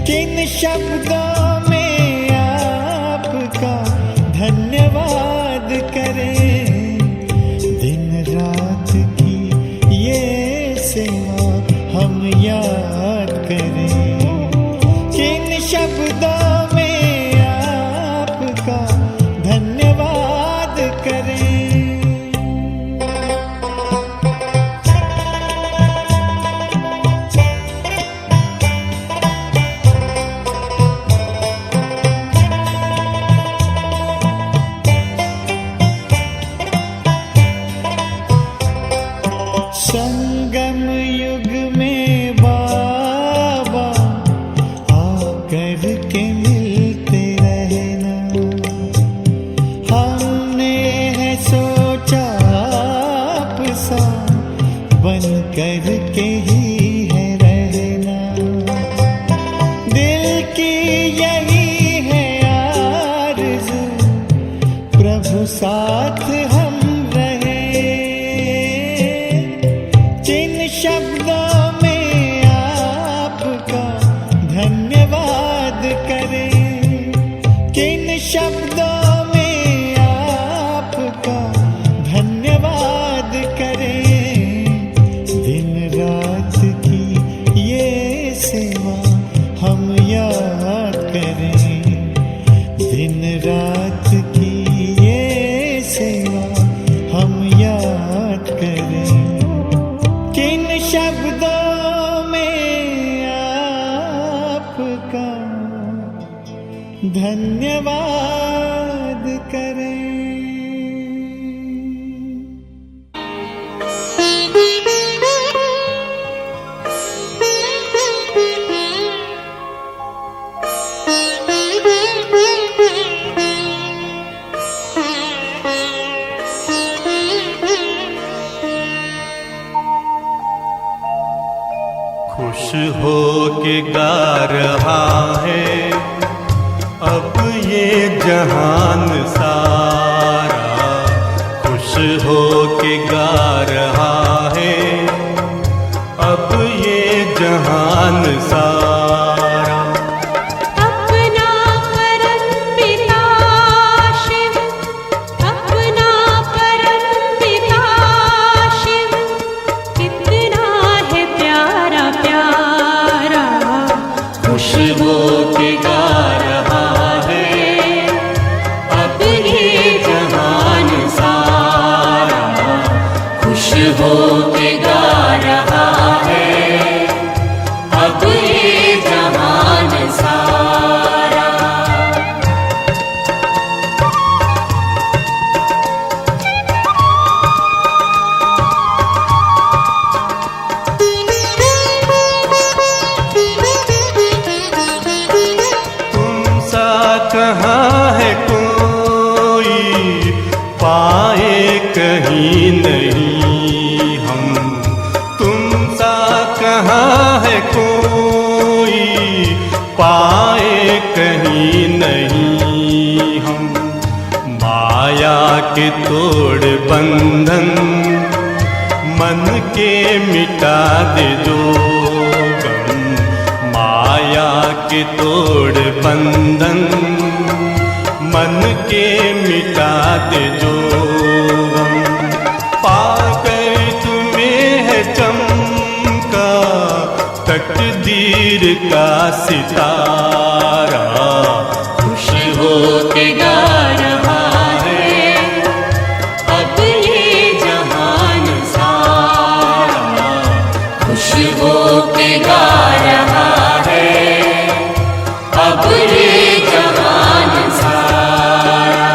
किन शब्दों में आपका धन्यवाद करें। दिन रात की ये सेवा हम याद करें, किन शब्दों में आपका धन्यवाद करें। के ही है रहना, दिल की यही है आरज़ू, प्रभु साथ हम रहे। जिन शब्दों में आपका धन्यवाद करें, किन शब्दों में आपका धन्यवाद करें। दिन रात की ये सेवा हम याद करें, दिन रात की ये सेवा हम याद करें। किन शब्दों में आपका धन्यवाद करें। खुश हो के गा रहा है अब ये जहान सारा, खुश हो के गा रहा है अब ये जहान सारा। अपना परम पिता शिव, अपना परम पिता शिव, कितना है प्यारा प्यारा। खुश हो के गा रहा है अब ये जहान सारा, खुश हो के गा रहा है अब ये जहान सारा। तुम सा कहाँ है कोई पाए कहीं नहीं हम, तुम सा कहाँ है कोई पाए कहीं नहीं हम। माया के तोड़ बंधन मन के मिटा दे जो गम, माया के तोड़ बंधन मन के मिटा दे जो गम। पाकर तुम्हें है चमका तकदीर का सितारा, खुश हो के गा रहा है अब ये जहान सारा, खुश हो के गा रहा है अब ये जहान सारा।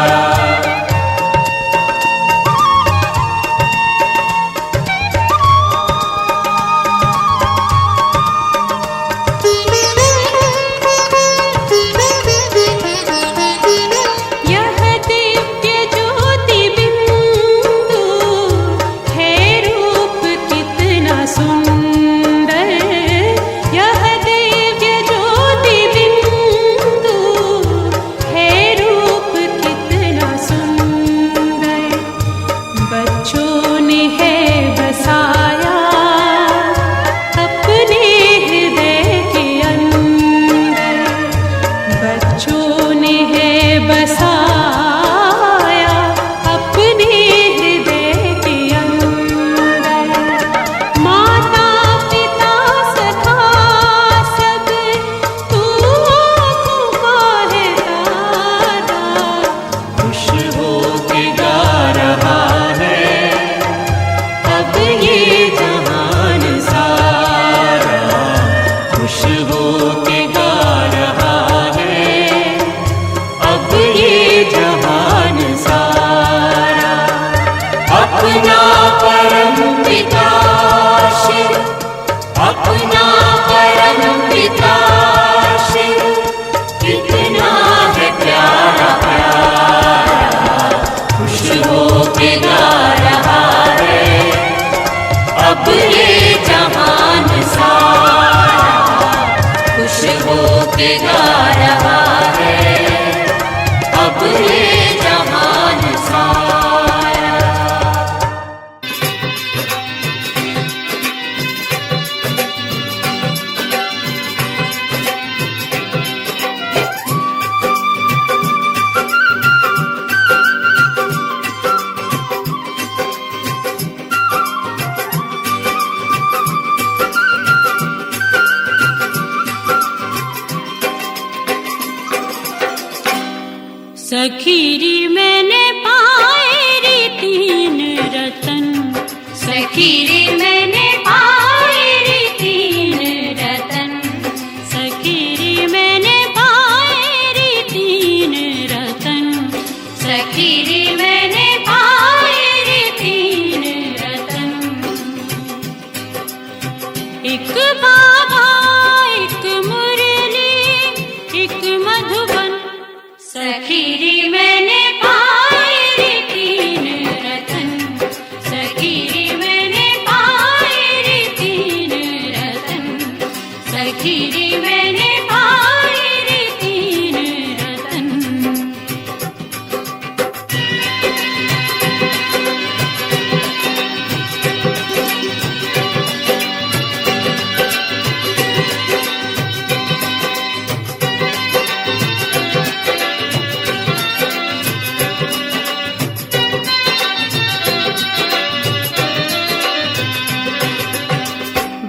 यह दिव्य ज्योति बिंदु है रूप कितना सुंदर, यह एक बाबा एक मुरली एक मधुबन सखी रे मैंने पाए रे तीन रतन सखी रे मैंने पाए रे तीन रतन सखी रे मैंने पाए रे तीन रतन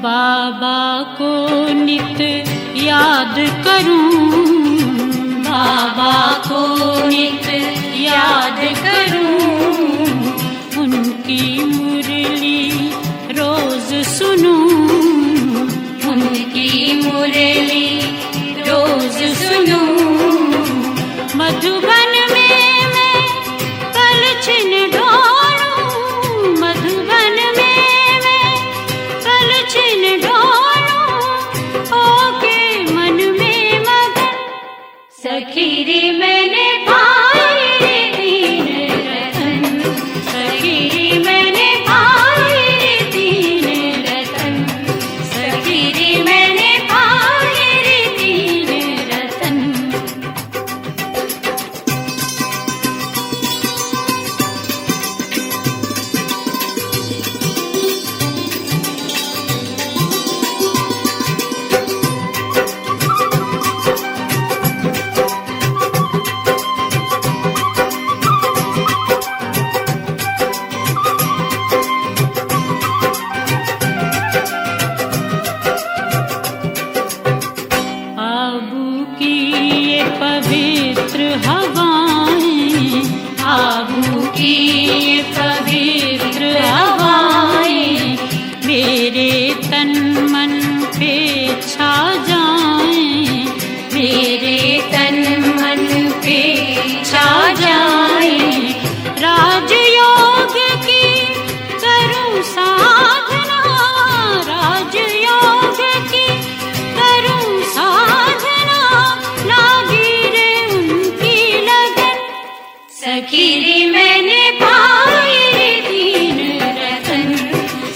बाबा को नित याद करूं बाबा को नित याद करूं उनकी मुरली रोज सुनूं उनकी मुरली रोज सुनूं मधुबन में मैं कलछिन ढोलूं मधुबन में मैं कलछिन ढोलूं होके मन में मगन सखी रे मैंने पाए रे तीन रतन सखी रे मैंने पाए रे तीन रतन सखी रे मैंने पाए रे तीन रतन आबू की ये पवित्र हवाएं आबू की ये पवित्र हवाएं मेरे तन मन पे छा जाएं मेरे तन मन पे छा जाएं राजयोग की करूं साधना राजयोग की करूं साधना लागी रे उनकी लगन सखी रे मैंने पाए रे तीन रतन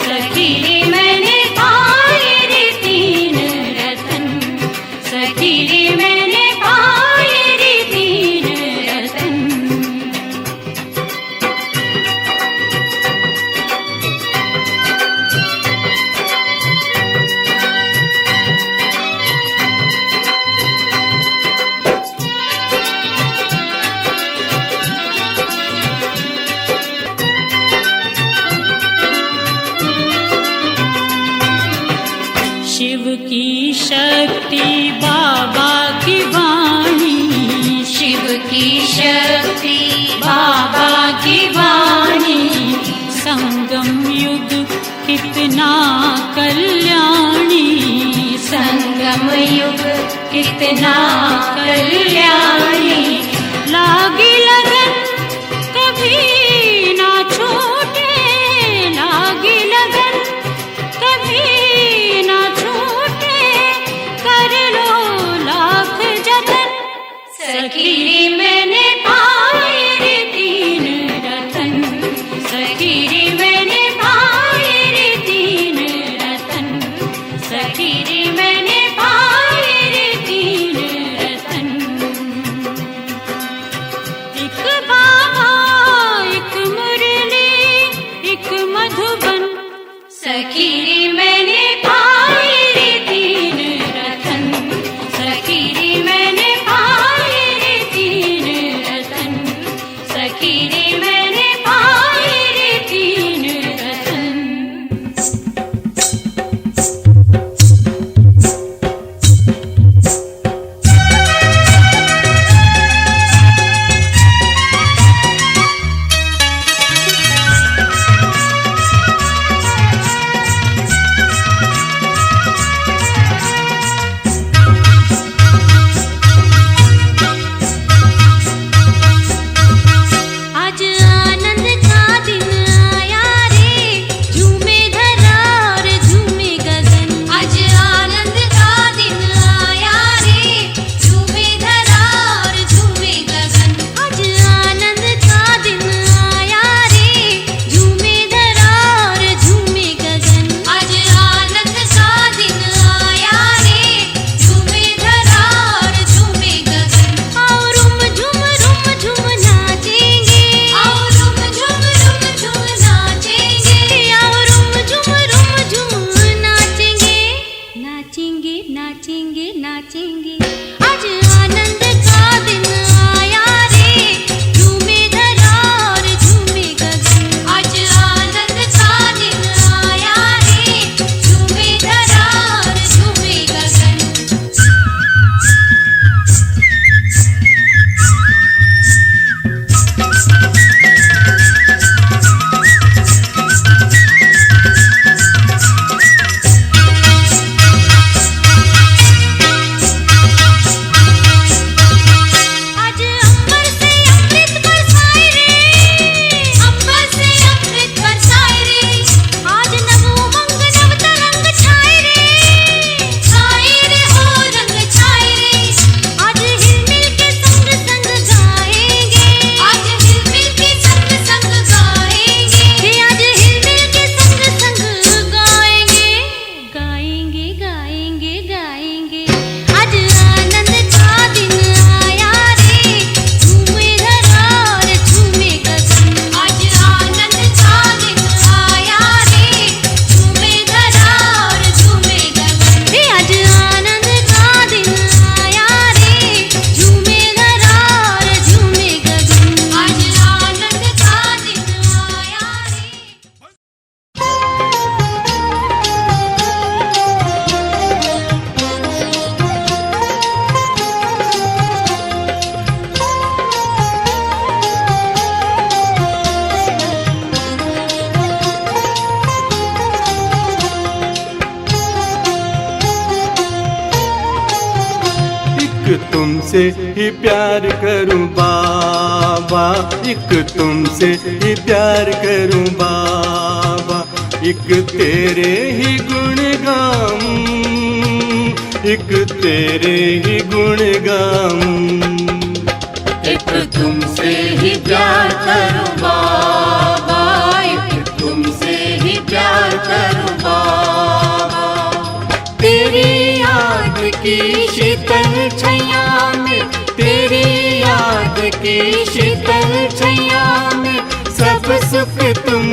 सखी रे मैंने पाए रे तीन रतन सखी रे मैंने पाए रे तीन रतन शिव की शक्ति बाबा की वाणी शिव की शक्ति बाबा की वाणी संगम युग कितना कल्याणी संगम युग कितना कल्याणी लागी लगन कभी ना छूटे लागी लगन कभी ना छूटे कर लो लाख जतन सखी रे मैंने पाए रे तीन रतन सखी रे मैंने पाए रे तीन रतन सखी रे मैंने पाए रे तीन रतन एक बाबा एक मुरली एक मधुबन सखी रे मैंने पाए रे तीन रतन सखी रे मैंने पाए रे तीन रतन सखी रे मैंने पाए रे तीन रतन नाचेंगे नाचेंगे नाचेंगे आज आनंद का दिन आया रे झूमे धरा और झूमे गगन आज आनंद का दिन आया रे झूमे धरा और झूमे गगन आज अंबर से अमृत बरसाए रे अंबर से अमृत बरसाए रे आज नमो मंग नव तरंग छाए रे हो रंग छाए रे आज हिलमिल के संग संग गाएंगे आज हिलमिल के संग संग गाएंगे आज हिलमिल के संग संग गाएंगे गाएंगे गाएंगे गाएंगे आज आनंद का दिन आया रे झूमे धरा और झूमे गगन आज आनंद का दिन आया रे झूमे धरा और झूमे गगन आज आनंद का दिन आया रे झूमे धरा और झूमे गगन आज आनंद का दिन आया रे एक तुमसे ही प्यार करूं बाबा एक तुमसे ही प्यार करूं बाबा एक तेरे ही गुण गाऊं एक तेरे ही गुण गाऊं एक तुमसे ही प्यार करूं बाबा एक तुमसे ही प्यार करूं बाबा तेरी याद की शीतल छैया में तेरी याद की शीतल छैया में सब सुख तुम